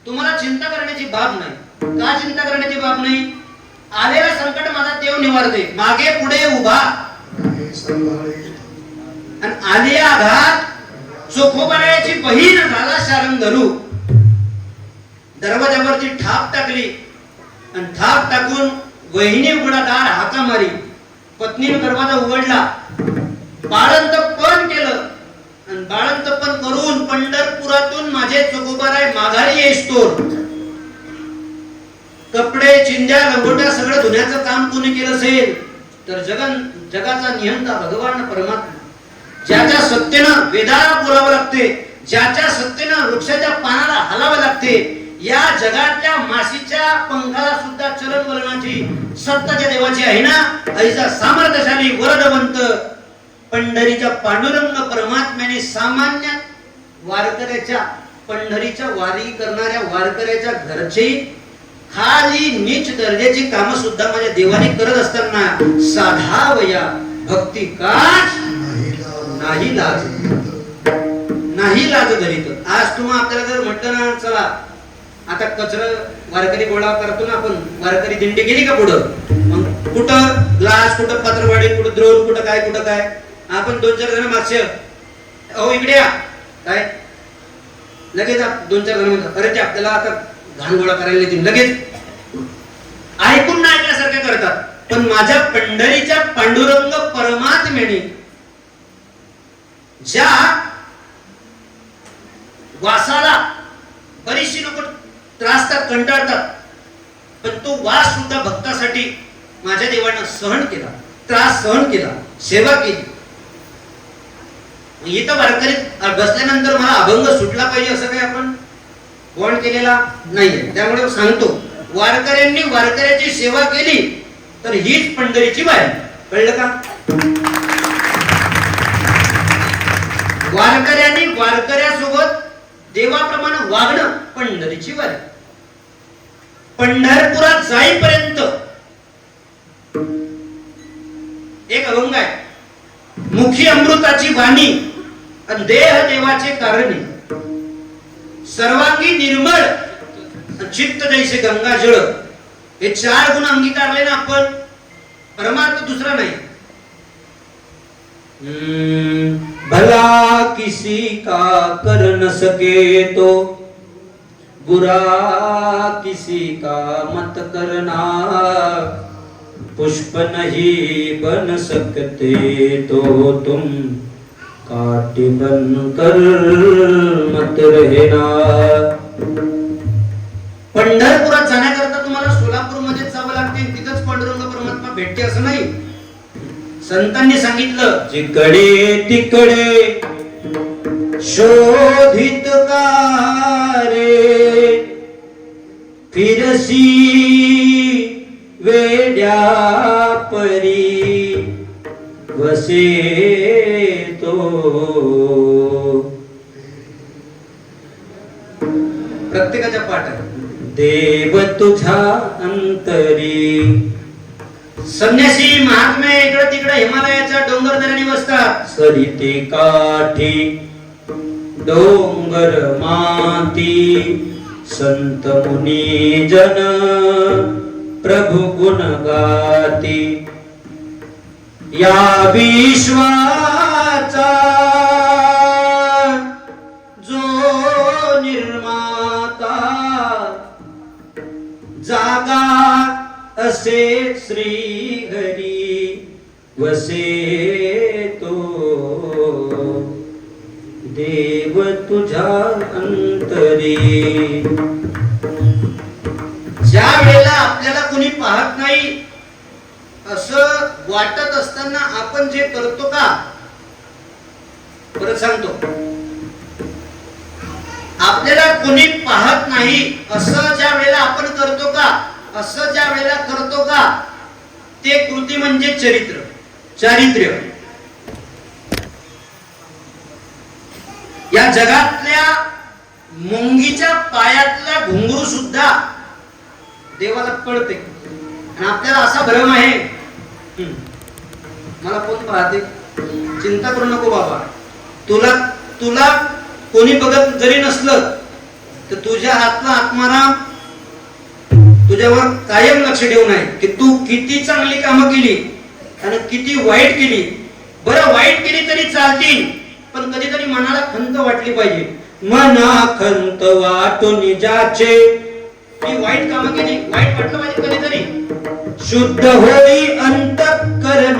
[SPEAKER 2] तुम्हाला चिंता करण्याची बाब नाही. का चिंता करण्याची बाब नाही? आलेला संकट माझा देव निवारते. मागे पुढे उभा आणि आली आघात चोखोबाळ्याची बहीण झाला शारंग धरू. दरवाजावरची थाप टाकली आणि थाप टाकून वहिनी उघडा दार हाका मारी. पत्नीने दरवाजा उघडला, बाळंतपण केलं आणि बाळंतपण करून पंढरपुरातून माझे चोखोबाराय माघारी येईस्तोर कपडे चिंध्या लंगोट्या सगळं धुण्याचं काम कोणी केलं असेल तर जगाचा नियंता भगवान परमात्मा, ज्याच्या सत्तेनं वेदाला बोलावं लागते, ज्याच्या सत्तेनं वृक्षाच्या पानाला हलावं लागते, या जगातल्या माशीच्या पंखाला सुद्धा चलन वलनाची सत्ताच्या देवाची आहे ना. ऐसा सामर्थ्यशाली वरदवंत पंढरीच्या पांडुरंग परमात्म्याने सामान्य वारकऱ्याच्या पंढरीच्या वारी करणाऱ्या वारकऱ्याच्या घरचे खाली नीच दर्जाची काम सुद्धा माझ्या देवाने करत असताना साधावया भक्ती काच नाही लाज, नाही लाज धरीत. आज तुम्हा आपल्याला जर म्हटलं ना चला आता कचरा वारकरी गोळा करतो ना आपण, वारकरी दिंडी गेली का पुढं, मग कुठं ग्लास, कुठं पत्रवाडी, कुठं द्रोण, कुठं काय आपण 2-4 जण मागचे अहो इकडे या काय लगेच 2-4 जण म्हणतात अरे ते आपल्याला आता घाण गोळा करायला येतील, लगेच ऐकून ना ऐकल्यासारखे करतात. पण माझ्या पंढरीच्या पांडुरंग परमात्म्याने ज्या वासाला बरीचशी लोक त्रासतात, कंटाळतात, पण तो वास सुद्धा भक्तासाठी माझ्या देवानं सहन केला, त्रास सहन केला, सेवा केली. इथं वारकरीत बसल्यानंतर मला अभंग सुटला पाहिजे असं काही आपण वॉन्ट केलेला नाहीये. त्यामुळे सांगतो, वारकऱ्यांनी वारकऱ्याची सेवा केली तर हीच पंढरीची वारी. कळलं का? वारकऱ्यांनी वारकऱ्यासोबत देवाप्रमाणे वागणं पंढरीची वारी. पंढरपुरात जाईपर्यंत एक अभंग आहे, मुखी अमृताची वाणी आणि देह देवाचे कारणी, सर्वांगी निर्मळ चित्त जैसे गंगाजळ. हे 4 गुण अंगीकारले ना आपण, परमार्थ दुसरा नाही. भला किसी का कर न सके तो, बुरा किसी का मत करना, पुष्प नहीं बन सकते तो तुम काटे बन कर मत रहना. पंढरपुरात जाण्याकरता तुम्हाला सोलापूरमध्ये जावं लागते, तिथंच पांडुरंग परमात्मा भेटते असं नाही. संतांनी सांगितलं, जिकडे तिकडे शोधित कारे, फिरसी वेड्या परी वसे तो. प्रत्येकाच्या पाठ आहे. देव तुझा अंतरी. संन्यासी महात्मे इकडे तिकडे हिमालयाच्या डोंगर दऱ्याने बसतात. सरिते काठी डोंगर माती, संत मुनी जन प्रभु गुण गाती. या विश्वाचा जो निर्माता, जागा असे श्री हरी वसे तो. देव तुझा अंतरी. ज्या वेळेला आपल्याला कोणी पाहत नाही असं वाटत असताना आपण जे करतो का, परत सांगतो, आपल्याला कोणी पाहत नाही असं ज्या वेळेला आपण करतो का, असं ज्या वेळेला करतो का, ते कृती म्हणजे चरित्र, चारित्र्य. या जगातल्या मुंगीच्या पायातला घुंगरू सुद्धा देवाला कळते. आणि आपल्याला असा भ्रम आहे, मला कोण पाहते, चिंता करू नको बाबा, तुला तुला कोणी बघत जरी नसलं तर तुझ्या हातला आत्माराम तुझ्यावर कायम लक्ष ठेवून आहे की तू किती चांगली कामं केली आणि किती वाईट केली. बरं, वाईट केली तरी चालतील, पण कधीतरी मनाला खंत वाटली पाहिजे. मना खंत वाटून जाचे, मी वाईट कामं केली, वाईट वाटलं पाहिजे कधीतरी. शुद्ध होई अंतःकरण,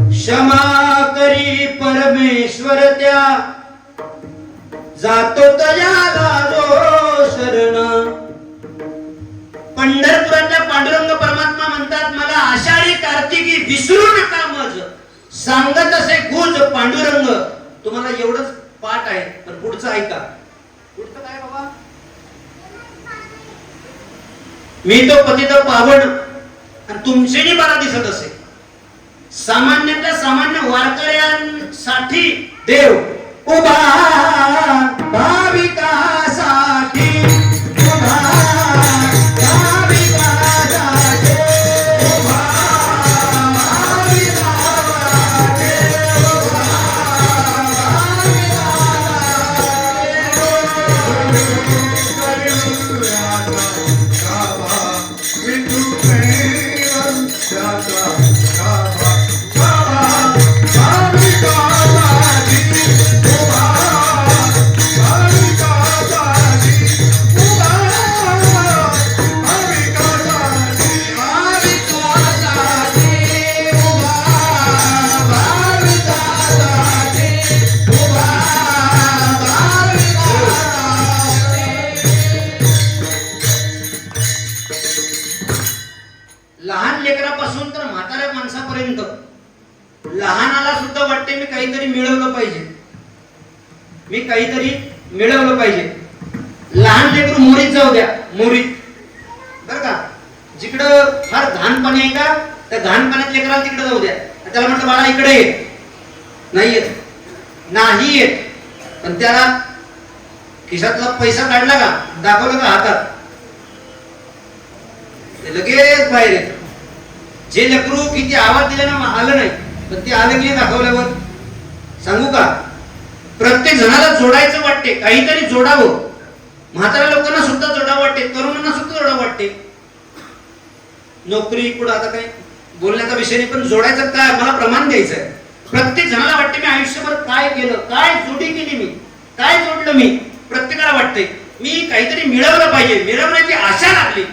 [SPEAKER 2] क्षमा करी परमेश्वर त्या, जातो तयाला जो शरण. पंढरपुरातल्या पांडुरंग परमात्मा म्हणतात, मला आषाढी कार्तिकी विसरू नका मज, सांगत असे गुज पांडुरंग. तुम्हाला एवढंच पाठ आहे, पण पुढचं ऐका. पुढचं काय बाबा? मी तो पतित पावन आणि तुमचेही मला दिसत असे. सामान्यातल्या सामान्य वारकऱ्यांसाठी देव उभा, भाविकासाठी उभा, भाविकासाठी उभा, भाविकासाठी लहान लेकरापासून तर म्हाताऱ्या माणसापर्यंत लहानाला सुद्धा वाटते मी काहीतरी मिळवलं पाहिजे, मी काहीतरी मिळवलं पाहिजे. लहान लेकरू मोरीत जाऊ द्या, मोरीत बरं का, जिकडं फार घाण पाणी आहे का, त्या घाण पाण्यात लेकराला तिकडे जाऊ द्या. त्याला म्हटलं बाळा इकडे ये, नाही येत. नाही येत. पण त्याला खिशातला पैसा काढला का, दाखवला का हातात, ते लगेच बाहेर येत. जे लेकरू किती आवाज दिला ना आलं नाही, पण ते आलं की दाखवल्यावर सांगू का, प्रत्येक जणाला जोडायचं वाटते, काहीतरी जोडावं. म्हाताऱ्या लोकांना सुद्धा जोडावं वाटते, तरुणांना सुद्धा जोडावं वाटते. नोकरी पुढे आता काही बोलण्याचा विषय नाही, पण जोडायचं काय, मला प्रमाण द्यायचं आहे. प्रत्येक जणाला वाटते मी आयुष्यभर काय केलं, काय जोडी केली मी, काय जोडलं मी. प्रत्येकाला वाटते मी काहीतरी मिळवलं पाहिजे, मिळवण्याची आशा लागली.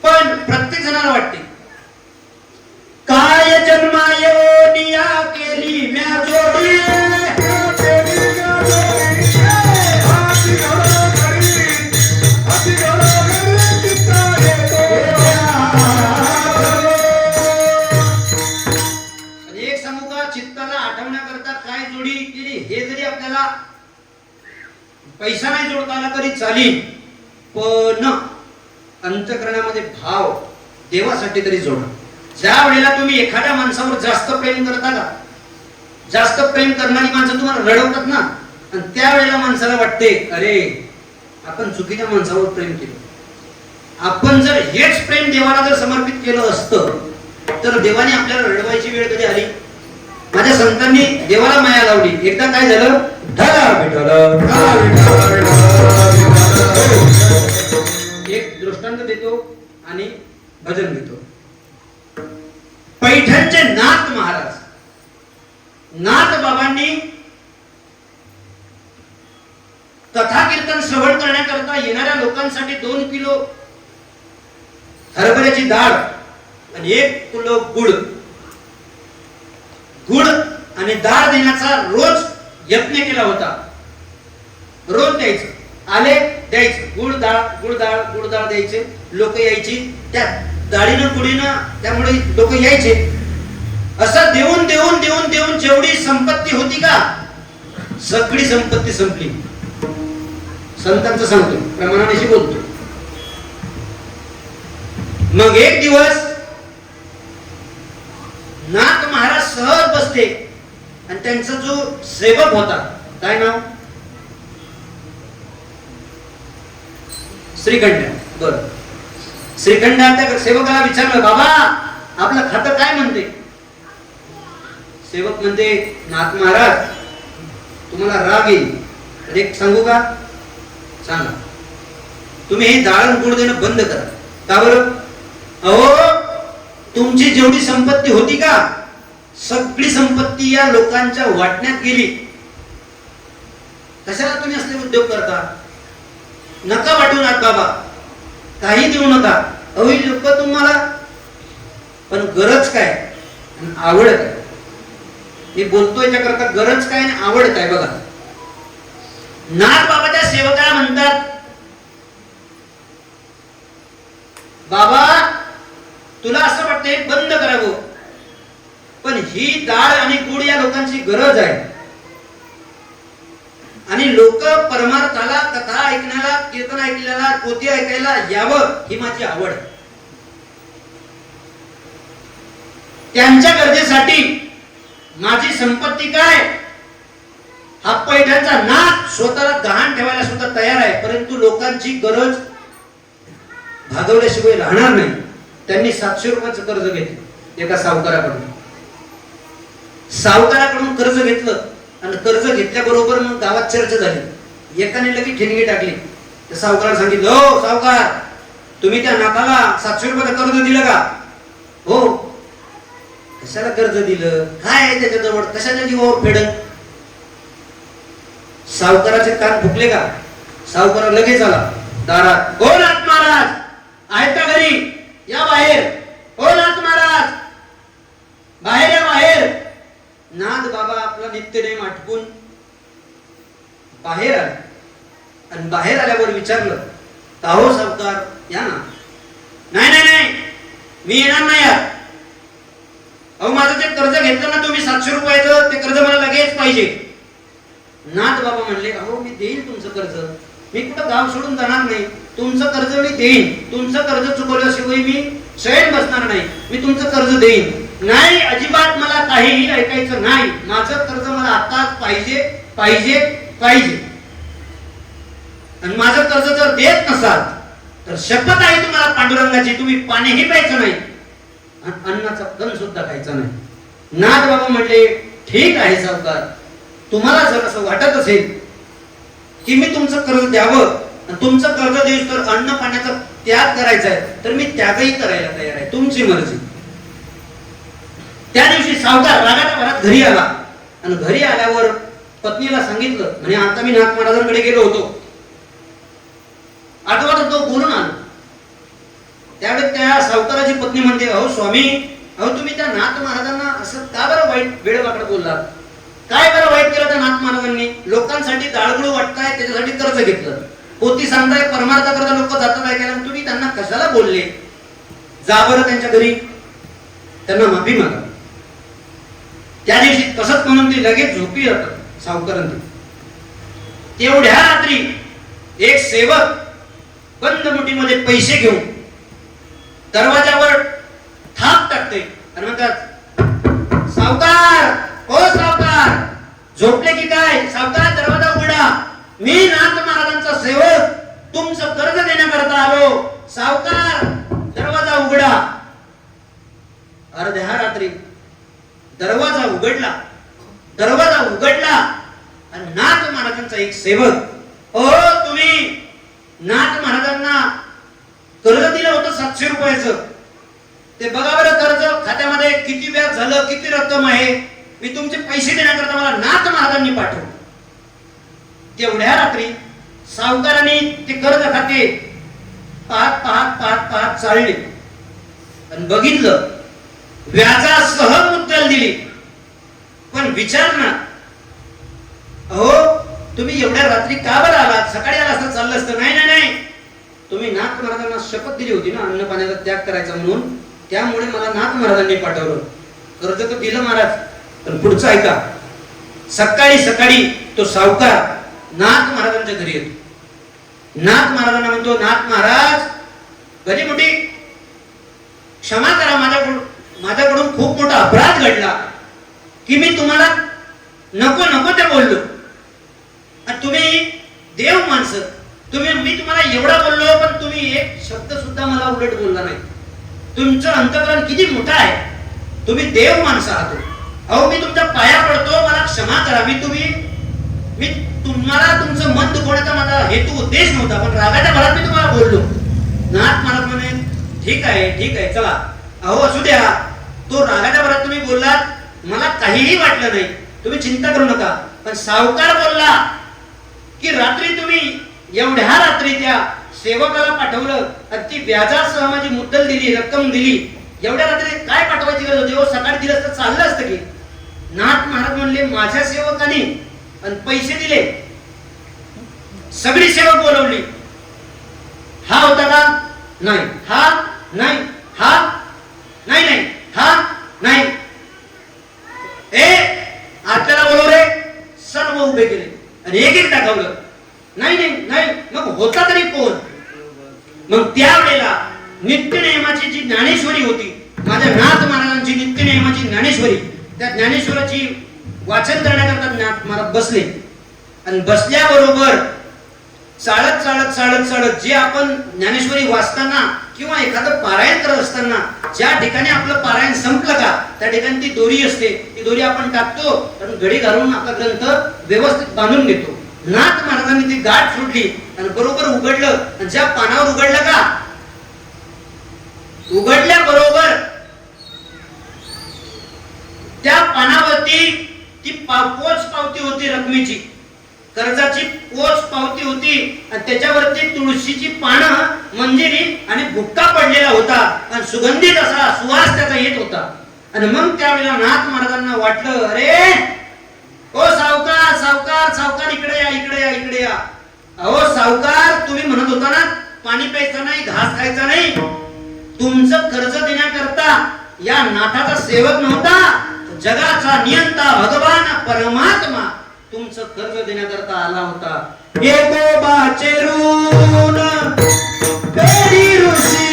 [SPEAKER 2] पण प्रत्येक जणाला वाटते काय जन्मायोनिया केली म्या जोडी, एक सांगू का, चित्ताला आठवण्याकरता काय जोडी केली हे जरी आपल्याला पैसा नाही जोडता आला तरी चालेल, पण अंतःकरणामध्ये भाव देवासाठी तरी जोडा. ज्या वेळेला तुम्ही एखाद्या माणसावर जास्त प्रेम करता का, जास्त प्रेम करणारी माणसं तुम्हाला रडवतात ना, आणि त्यावेळेला माणसाला वाटते अरे आपण चुकीच्या माणसावर प्रेम केलं. आपण जर हेच प्रेम देवाला जर समर्पित केलं असतं तर देवाने आपल्याला रडवायची वेळ कधी आली. माझ्या संतांनी देवाला माया लावली. एकदा काय झालं, एक दृष्टांत देतो आणि भजन देतो. पैठणचे नाथ महाराज, नाथ बाबांनी कथा कीर्तन श्रवण करण्याकरता येणाऱ्या लोकांसाठी 2 किलो हरभऱ्याची डाळ आणि 1 किलो गुळ आणि डाळ देण्याचा रोज यत्न केला होता. रोज द्यायचं, आले द्यायचं, गुळ डाळ द्यायचे. लोक यायची, त्या डाळीनं गुळीनं त्यामुळे लोक यायचे. असं देऊन देऊन देऊन देऊन जेवढी संपत्ती होती का, सगळी संपत्ती संपली. संतांचं सांगतो, प्रमाणाशी बोलतो. मग एक दिवस नाथ महाराज सहज बसते आणि त्यांचा जो सेवक होता, काय नाव, श्रीखंड. बर, श्रीखंड त्या सेवकाला विचारलं, बाबा आपलं खातं काय म्हणते. सेवक म्हणते, नाथ महाराज तुम्हाला राग येईल, तर एक सांगू का, सांगा. तुम्ही हे डाळ गुळ देणं बंद करा. का बरं. अहो तुमची जेवढी संपत्ती होती का, सगळी संपत्ती या लोकांच्या वाटण्यात गेली. कशाला तुम्ही असले उद्योग करता. नका वाटू नाथ बाबा, काही देऊ नका. अहो लोक तुम्हाला, पण गरज काय आणि आवड काय. मी बोलतोय त्याकरता गरज काय आणि आवड काय बघा. नाथ बाबाच्या सेवकाला म्हणतात, बाबा तुला असं वाटतंय बंद करावं, पण ही डाळ आणि गुळ या लोकांची गरज आहे. आणि लोक परमार्थाला, कथा ऐकण्याला, कीर्तन ऐकल्याला, पोथी ऐकायला यावं ही माझी आवड. त्यांच्या गरजेसाठी माझी संपत्ती काय, हा पैठणचा नाथ स्वतःला गहाण ठेवायला सुद्धा तयार आहे, परंतु लोकांची गरज भागवल्याशिवाय राहणार नाही. त्यांनी 700 रुपयाचं कर्ज घेतलं एका सावकाराकडून. सावकाराकडून कर्ज घेतलं आणि कर्ज घेतल्याबरोबर मग गावात चर्चा झाली. एकाने लगेच ठिणगी टाकली. त्या सावकाराला सांगितलं, हो सावकार, तुम्ही त्या नाथाला 700 रुपयाचं कर्ज दिलं का. हो. कशाला कर्ज दिलं, काय आहे त्याच्याजवळ, कशाच्या जीवावर फेडत. सावकाराचे कान फुकले का. सावकार लगेच आला दारात, हो नाथ महाराज आहेत का घरी, या बाहेर. हो नाथ महाराज बाहेर या, बाहेर. नाथ बाबा आपला नित्यनेम आटपून बाहेर आले आणि बाहेर आल्यावर विचारलं, का हो सावकार या ना. नाही नाही नाही मी येणार नाही यार. अहो माझं ते कर्ज घेतलं ना तुम्ही 700 रुपयाचं, ते कर्ज मला लगेच पाहिजे. नाथ बाबा म्हणले, अहो मी देईन तुमचं कर्ज, मी कुठं गाव सोडून जाणार नाही. तुमचं कर्ज मी देईन, तुमचं कर्ज चुकवल्याशिवाय मी शयन बसणार नाही, मी तुमचं कर्ज देईन. नाही, अजिबात मला काहीही ऐकायचं नाही. माझं कर्ज मला आताच पाहिजे पाहिजे पाहिजे. आणि माझं कर्ज जर देत नसाल तर शपथ आहे तुम्हाला पांडुरंगाची, तुम्ही पाणीही प्यायचं नाही आणि अन्नाचा कण सुद्धा खायचा नाही. नाथ बाबा म्हणले ठीक आहे सावकार, तुम्हाला जर असं वाटत असेल की मी तुमचं कर्ज द्यावं आणि तुमचं कर्ज देऊस तर अन्न पाण्याचा त्याग करायचा आहे तर मी त्यागही करायला तयार आहे, तुमची मर्जी. त्या दिवशी सावकार रागाच्या भरात घरी आला आणि घरी आल्यावर पत्नीला सांगितलं म्हणे आता मी नाथ महाराजांकडे गेलो होतो, आठवत तो बोलून आलो. त्यावेळेस त्या सावकाराची पत्नी म्हणते अहो स्वामी, अहो तुम्ही त्या नाथ महाराजांना असं का बरं वाईट वेळेवाकडे बोललात? काय बरं वाईट केलं त्या नाथ महाराजांनी? लोकांसाठी दाळगुळ वाटताय त्याच्यासाठी कर्ज घेतलं, पोती सांगताय परमार्थाकरता लोक जातात ऐकायला, तुम्ही त्यांना कशाला बोलले? जा बरं त्यांच्या घरी, त्यांना माफी मागा. त्या दिवशी तसंच म्हणून ती लगेच झोपी जातात सावकारांनी. तेवढ्या रात्री एक सेवक बंद मुठीमध्ये पैसे घेऊन दरवाजावर थाप टाकते आणि म्हणतात सावकार, ओ सावकार, झोपले की काय? सावकार दरवाजा उघडा, मी नाथ महाराजांचा सेवक तुमचं कर्ज देण्याकरता आलो, सावकार दरवाजा उघडा. अर्ध्या रात्री दरवाजा उघडला, दरवाजा उघडला आणि नाथ महाराजांचा एक सेवक, ओ तुम्ही नाथ महाराजांना कर्ज दिलं होतं 700 रुपयाचं, ते बघा बरं कर्ज खात्यामध्ये किती व्याज झालं, किती रक्कम आहे, मी तुमचे पैसे देण्याकरता मला नाथ महाराजांनी पाठवलं. तेवढ्या रात्री सावकारांनी ते कर्ज खाते पाहत पाहत पाहत पाहत चालले आणि बघितलं व्याजासह मुद्दल दिली. पण विचार ना, अहो तुम्ही एवढ्या रात्री का बरं आलात? सकाळी आला असं चाललं असतं. नाही नाही नाही, तुम्ही नाथ महाराजांना शपथ दिली होती ना अन्न पाण्याचा त्याग करायचा म्हणून, त्यामुळे मला नाथ महाराजांनी पाठवलं. कर्ज तर दिलं महाराज, पण पुढचं ऐका. सकाळी सकाळी तो सावकार नाथ महाराजांच्या घरी येतो. नाथ महाराजांना म्हणतो, नाथ महाराज कधी मोठी क्षमा करा, माझ्याकडून खूप मोठा अपराध घडला की मी तुम्हाला नको नको ते बोललो. तुम्ही देव माणसं, मी तुम्हाला एवढा बोललो पण तुम्ही एक शब्द सुद्धा मला उलट बोलला नाही. तुमचं अंतःकरण किती मोठं आहे, तुम्ही देव माणसं आहात. अहो मी तुमच्या पाया पडतो, मला क्षमा करा. मी तुम्हाला तुमचं मन दुखवण्याचा माझा हेतू उद्देश नव्हता, पण रागाच्या भरात मी तुम्हाला बोललो. नाथ महाराज म्हणे ठीक आहे चला, अहो असू द्या. तो रागाच्या भरात तुम्ही बोललात, मला काहीही वाटलं नाही, तुम्ही चिंता करू नका. पण सावकार बोलला की रात्री तुम्ही एवढ्या रात्री त्या सेवकाला पाठवलं आणि ती व्याजासह माझी मुद्दल दिली, रक्कम दिली. एवढ्या रात्री काय पाठवायची गरज होती? सकाळी दिलं तर चाललं असतं की. नाथ महाराज म्हणले माझ्या सेवकाने आणि पैसे दिले, सगळी सेवक बोलवली. हा होता का? नाही. हा नाही. हा नाही. नाही हा नाही. आपल्याला बोलव रे. सर्व उभे केले आणि एक एक टाकवलं. नाही. मग होता तरी कोण? मग त्यावेळेला नित्य नियमाची जी ज्ञानेश्वरी होती, माझ्या नाथ महाराजांची नित्य नियमाची ज्ञानेश्वरी, त्या ज्ञानेश्वराची वाचन करण्याकरता नाथ महाराज बसले आणि बसल्याबरोबर चालत जे आपण ज्ञानेश्वरी वाचताना किंवा एखादं पारायण करत असताना ज्या ठिकाणी आपलं पारायण संपलं का त्या ठिकाणी ती दोरी असते, ती दोरी आपण टाकतो आणि घडी घालून आपला ग्रंथ व्यवस्थित बांधून घेतो. नाथ महाराजांनी ती गाठ सोडली आणि बरोबर उघडलं आणि ज्या पानावर उघडलं का, उघडल्या बरोबर त्या पानावरती ती पोच पावती होती, रकमेची कर्जाची पोच पावती होती आणि त्याच्यावरती तुळशीची पानं, मंजिरी आणि बुक्का पडलेला होता आणि सुगंधित असा सुवास त्याचा येत होता. आणि मग त्यावेळेला नाथ महाराजांना वाटलं, अरे ओ सावकार इकडे या. अहो सावकार, तुम्ही म्हणत होता ना पाणी प्यायचं नाही, घास खायचा नाही, तुमचं कर्ज देण्याकरता या नाथाचा सेवक नव्हता, जगाचा नियंता भगवान परमात्मा तुमचं कर्ज देण्याकरता आला होता. एको बाचेरून पेरी ऋषी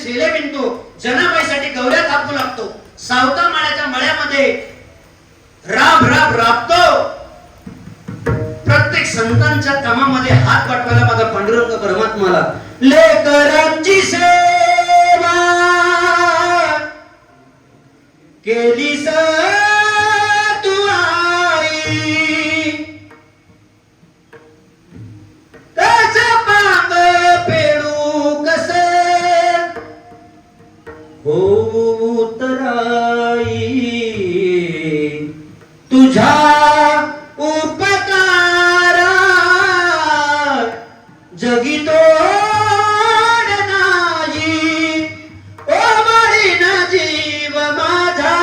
[SPEAKER 2] सेले विणतो, जनाबाईसाठी गवऱ्या थापू लागतो, सावता माळ्याच्या मळ्यामध्ये राब राब राबतो. प्रत्येक संतांच्या कामामध्ये हात पाठवायला माझा पांडुरंग परमात्माला. लेकरांची सेवा केलीस तू आई, कस पांग पेडू कसे होऊ तराई, तुझ्या उपकारा जगी तोड नाही, ओ मळीन जीव माझा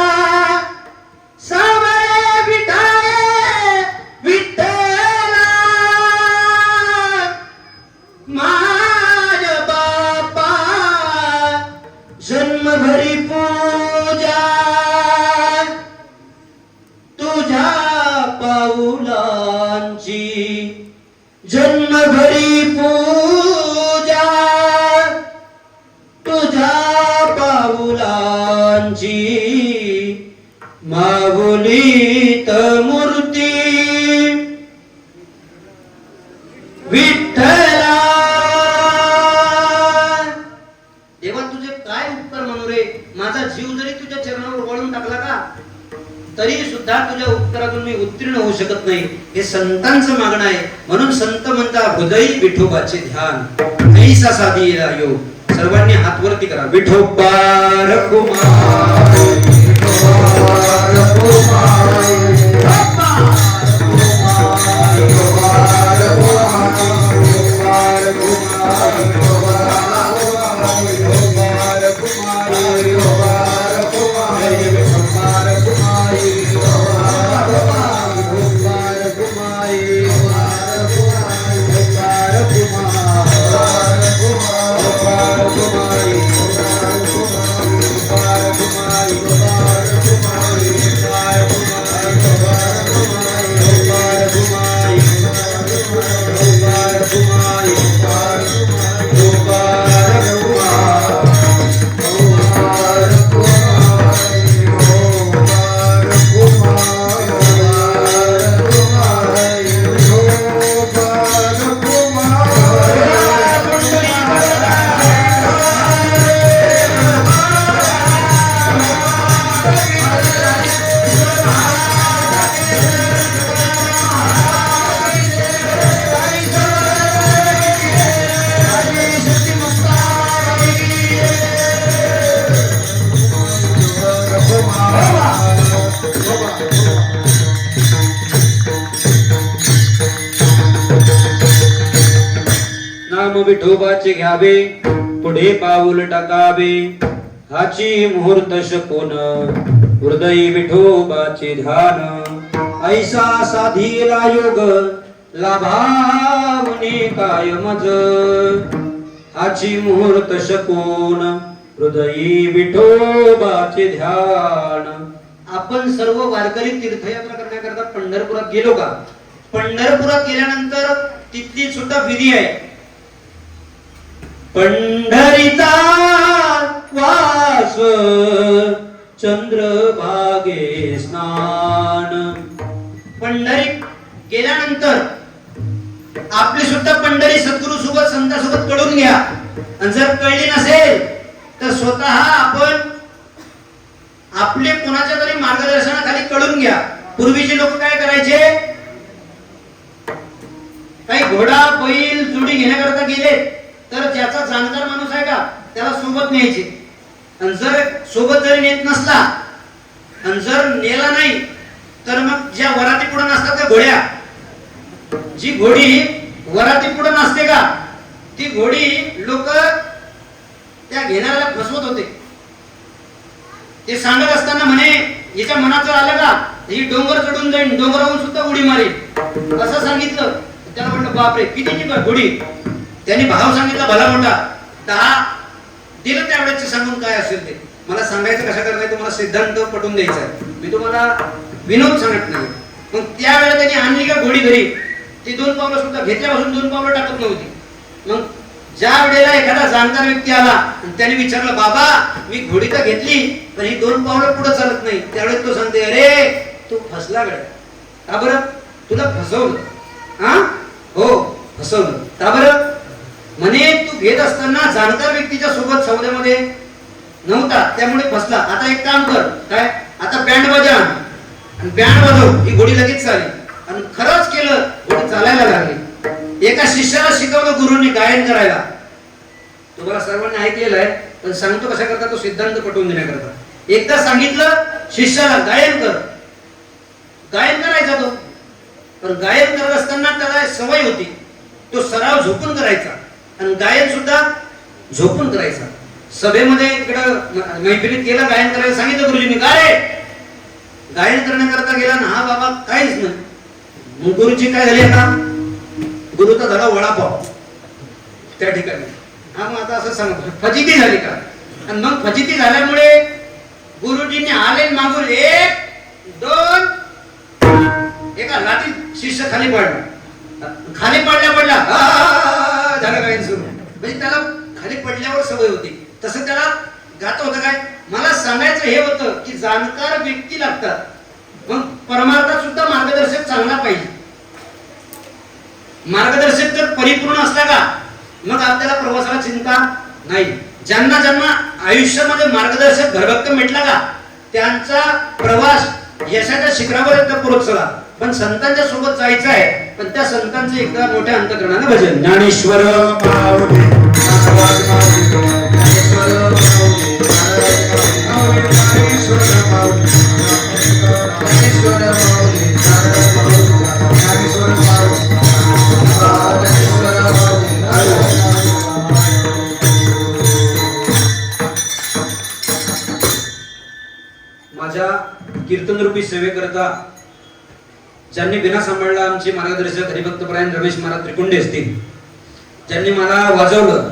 [SPEAKER 2] सावळे विठाये विठ्ठला, माझ बापा जन्मभरी पूजा तुझ्या पाऊलांची, जन्मभरी पूजा तुझ्या पाऊलांची, माऊलीत मूर्ती विठ्ठला. देवा तुझे काय उपकार म्हणू रे, माझा जीव जरी तुझ्या चरणावर वळून टाकला का तरी सुद्धा तुझ्या उत्तरातून मी उत्तीर्ण होऊ शकत नाही. हे संतांचं मागणं आहे. म्हणून संत म्हणता हृदयी विठोबाचे ध्यान ऐसा साधी योग. सर्वांनी हात वरती करा. विठोबा रखुमाई, विठोबा रखुमाई, विठोबा रखुमाई, विठोबा रखुमाई, विठोबा रखुमाई, विठोबा रखुमाई, विठोबा रखुमाई, विठोबा विठोबाचे घ्यावे पुढे पाऊल टाकावे, हाची मुहूर्त शकून हृदय विठोबाचे ध्यान, ऐसा साधीला योग लाभावणे काय मज, हाची मुहूर्त शकून हृदयी विठोबाचे ध्यान. आपण सर्व वारकरी तीर्थयात्रा करण्याकरता पंढरपुरात गेलो का? पंढरपुरात गेल्यानंतर तिथली सुद्धा विधी आहे. पंढरीचा वास चंद्रभागे स्नान. पंढरीत गेल्यानंतर आपली सुद्धा पंढरी सद्गुरू सोबत संतांसोबत कळून घ्या. आणि जर कळली नसेल तर स्वतः आपण आपले कोणाच्या तरी मार्गदर्शनाखाली कळून घ्या. पूर्वीचे लोक काय करायचे? काही घोडा बैल जोडी घेण्याकरता गेले तर ज्याचा जाणकार माणूस आहे का त्याला सोबत न्यायचे. आणि जर सोबत जरी नेत नसला आणि जर नेला नाही तर मग ज्या वराती पुढे नसतात त्या घोड्या, जी घोडी वराती पुढे नसते का ती घोडी लोक त्या घेणाऱ्याला फसवत होते. ते सांगत असताना म्हणे याच्या मनात जर आलं का ही डोंगर चढून जाईन, डोंगरावरून सुद्धा उडी मारेल असं सांगितलं. त्याला म्हटलं बापरे कितीची घोडी. त्यांनी भाव सांगितला भला मोठा 10 दिलं त्यावेळेचे सांगून काय असेल ते. मला सांगायचं कशा करता तुम्हाला सिद्धांत पटवून द्यायचा आहे, मी तुम्हाला विनोद सांगत नाही. मग त्यावेळेला त्यांनी आणली का घोडी घरी, ती 2 पावलं सुद्धा घेतल्यापासून 2 पावलं टाकत नव्हती. मग ज्या वेळेला एखादा जाणकार व्यक्ती आला आणि त्याने विचारलं, बाबा मी घोडी तर घेतली पण ही 2 पावलं पुढे चालत नाही, त्यावेळेस तो सांगते, अरे तू फसला गड्या. का बरं? तुला फसवलं. हा हो फसवलं. का बरं? म्हणे तू घेत असताना जाणकार व्यक्तीच्या सोबत सौद्यामध्ये नव्हता, त्यामुळे फसला. आता एक काम कर, काय आता बँड वाजव आणि बँड वाजव, ही घोडी लगेच चालली. आणि खरंच केलं, घोडी चालायला लागली. एका शिष्याला शिकवलं गुरुंनी गायन करायला. तुम्हाला सर्वांनी ऐकलेलं आहे, पण सांगतो कशा करता, तो सिद्धांत पटवून देण्याकरता. एकदा सांगितलं शिष्याला गायन कर, गायन करायचा तो. पण गायन करत असताना त्याला सवय होती, तो सराव झोपून करायचा आणि गायन सुद्धा झोपून करायचा. सभेमध्ये इकडं मैफिलीत गेला, गायन करायला सांगितलं गुरुजींनी, गायन करण्याकरता गेला ना, हा बाबा काहीच नाही. मग गुरुजी काय झाले, आता गुरुचा झाला वडापाव त्या ठिकाणी. हा मग आता असं सांगतो, फजिती झाली का? आणि मग फजिती झाल्यामुळे गुरुजींनी आले मागून 1 2 एका लाठीत शिष्य खाली पडला. खाली पडला झालं गायन सुरू. म्हणजे त्याला खाली पडल्यावर सवय होती, तसं त्याला गात होतं. काय मला सांगायचं हे होतं की जाणकार व्यक्ती लागतात, मग परमार्थात सुद्धा मार्गदर्शक चांगला पाहिजे. मार्गदर्शक जर परिपूर्ण असला का, मग आपल्याला प्रवासाला चिंता नाही. ज्यांना ज्यांना आयुष्यामध्ये मार्गदर्शक घरभक्त भेटला का, त्यांचा प्रवास यशाच्या शिखरावर एकदा पोहोचला. पण संतांच्या सोबत जायचं आहे, पण त्या संतांचं एकदा मोठ्या अंतःकरणाने भजन. ज्ञानेश्वर माऊली, ज्ञानेश्वर माऊली, ज्ञानेश्वर माऊली, ज्ञानेश्वर माऊली, ज्ञानेश्वर माऊली, ज्ञानेश्वर माऊली. माझ्या कीर्तनरूपी सेवेकरता ज्यांनी बिना सांभाळला, आमचे मार्गदर्शक हरिभक्तपरायण रमेश महाराज त्रिकुंडे असतील, ज्यांनी मला वाजवलं,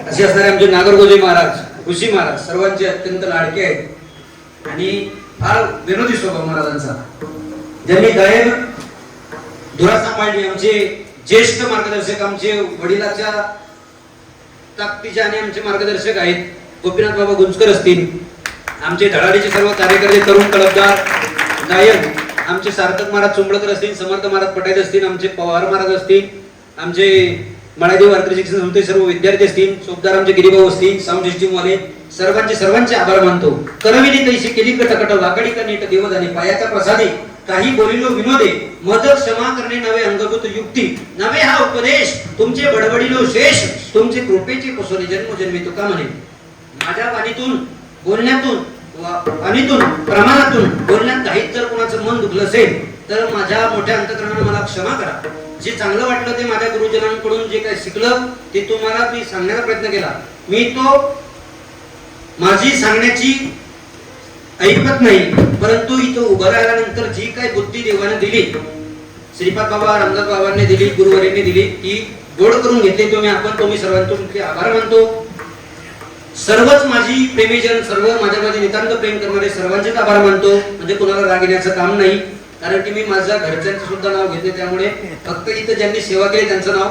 [SPEAKER 2] असे असणारे आमचे नागरगोजे महाराज, ऋषी महाराज, सर्वांचे अत्यंत लाडके आहेत आणि फार विनोदी स्वभाव महाराजांचा. ज्यांनी गायन धुरा सांभाळली, आमचे ज्येष्ठ मार्गदर्शक, आमचे वडिलाच्या ताकदीचे आणि आमचे मार्गदर्शक आहेत गोपीनाथ बाबा गुंजकर असतील, आमचे धडाडीचे सर्व कार्यकर्ते, तरुण तळपदार गायक, आमचे सार्थक महाराज चुंबळकर असतील, समर्थ महाराज पटायत असतील, आमचे पवार महाराज असतील, आमचे मळादेव वारकरी शिक्षण संस्थेचे सर्व विद्यार्थी असतील, चोपदार आमचे गिरीभाऊ असतील, साऊंड सिस्टीम वाले, सर्वांचे आभार मानतो. करविली तैशी केली कटकट, वाकडी का नीट देव झाली, पायाचा प्रसादी काही बोलिलो विनोदे, मद क्षमा करणे नवे अंगभूत युक्ती, नवे हा उपदेश तुमचे बडबडिलो शेष, तुमचे कृपेचे कुसले जन्मोजन्मी. तुका म्हणे, माझ्या वाणीतून, बोलण्यातून, वाणीतून, प्रमाणातून, बोलण्यात काहीच जर कोणाचं मन दुखलं असेल तर माझ्या मोठ्या अंतःकरणाने मला क्षमा करा. जे चांगलं वाटलं ते माझ्या गुरुजनांकडून जे काही शिकलं ते तुम्हाला मी सांगण्याचा प्रयत्न केला. मी तो माझी सांगण्याची ऐकत नाही, परंतु इथं उभं राहिल्यानंतर जी काही बुद्धी देवाने दिली, श्रीपाद बाबा, रामदास बाबांनी दिली, गुरुवारींनी दिली, ती गोड करून घेतली. तुम्ही सर्वांचे आभार मानतो. सर्वच माझी प्रेमीजन, सर्व माझ्यामध्ये नितांत प्रेम करणारे सर्वांचेच आभार मानतो. म्हणजे कोणाला राग येण्याचं काम नाही, कारण की मी माझ्या घरच्यांचं सुद्धा नाव घेतले, त्यामुळे फक्त इथं ज्यांनी सेवा केली त्यांचं नाव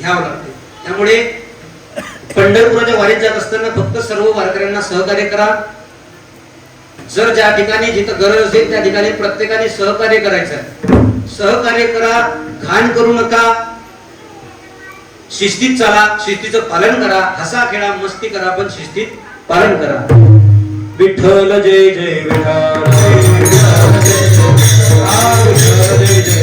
[SPEAKER 2] घ्यावं लागते. त्यामुळे पंढरपुराच्या वारीत जात असताना फक्त सर्व वारकऱ्यांना सहकार्य करा. जर ज्या ठिकाणी जिथं गरज असेल त्या ठिकाणी प्रत्येकाने सहकार्य करायचं. सहकार्य करा, घाण करू नका, शिस्तीत चाला, शिस्तीचं पालन करा, हसा खेळा मस्ती करा, पण शिस्तीत पालन करा. विठ्ठल जय जय विठ्ठल, जय जय विठ्ठल, जय जय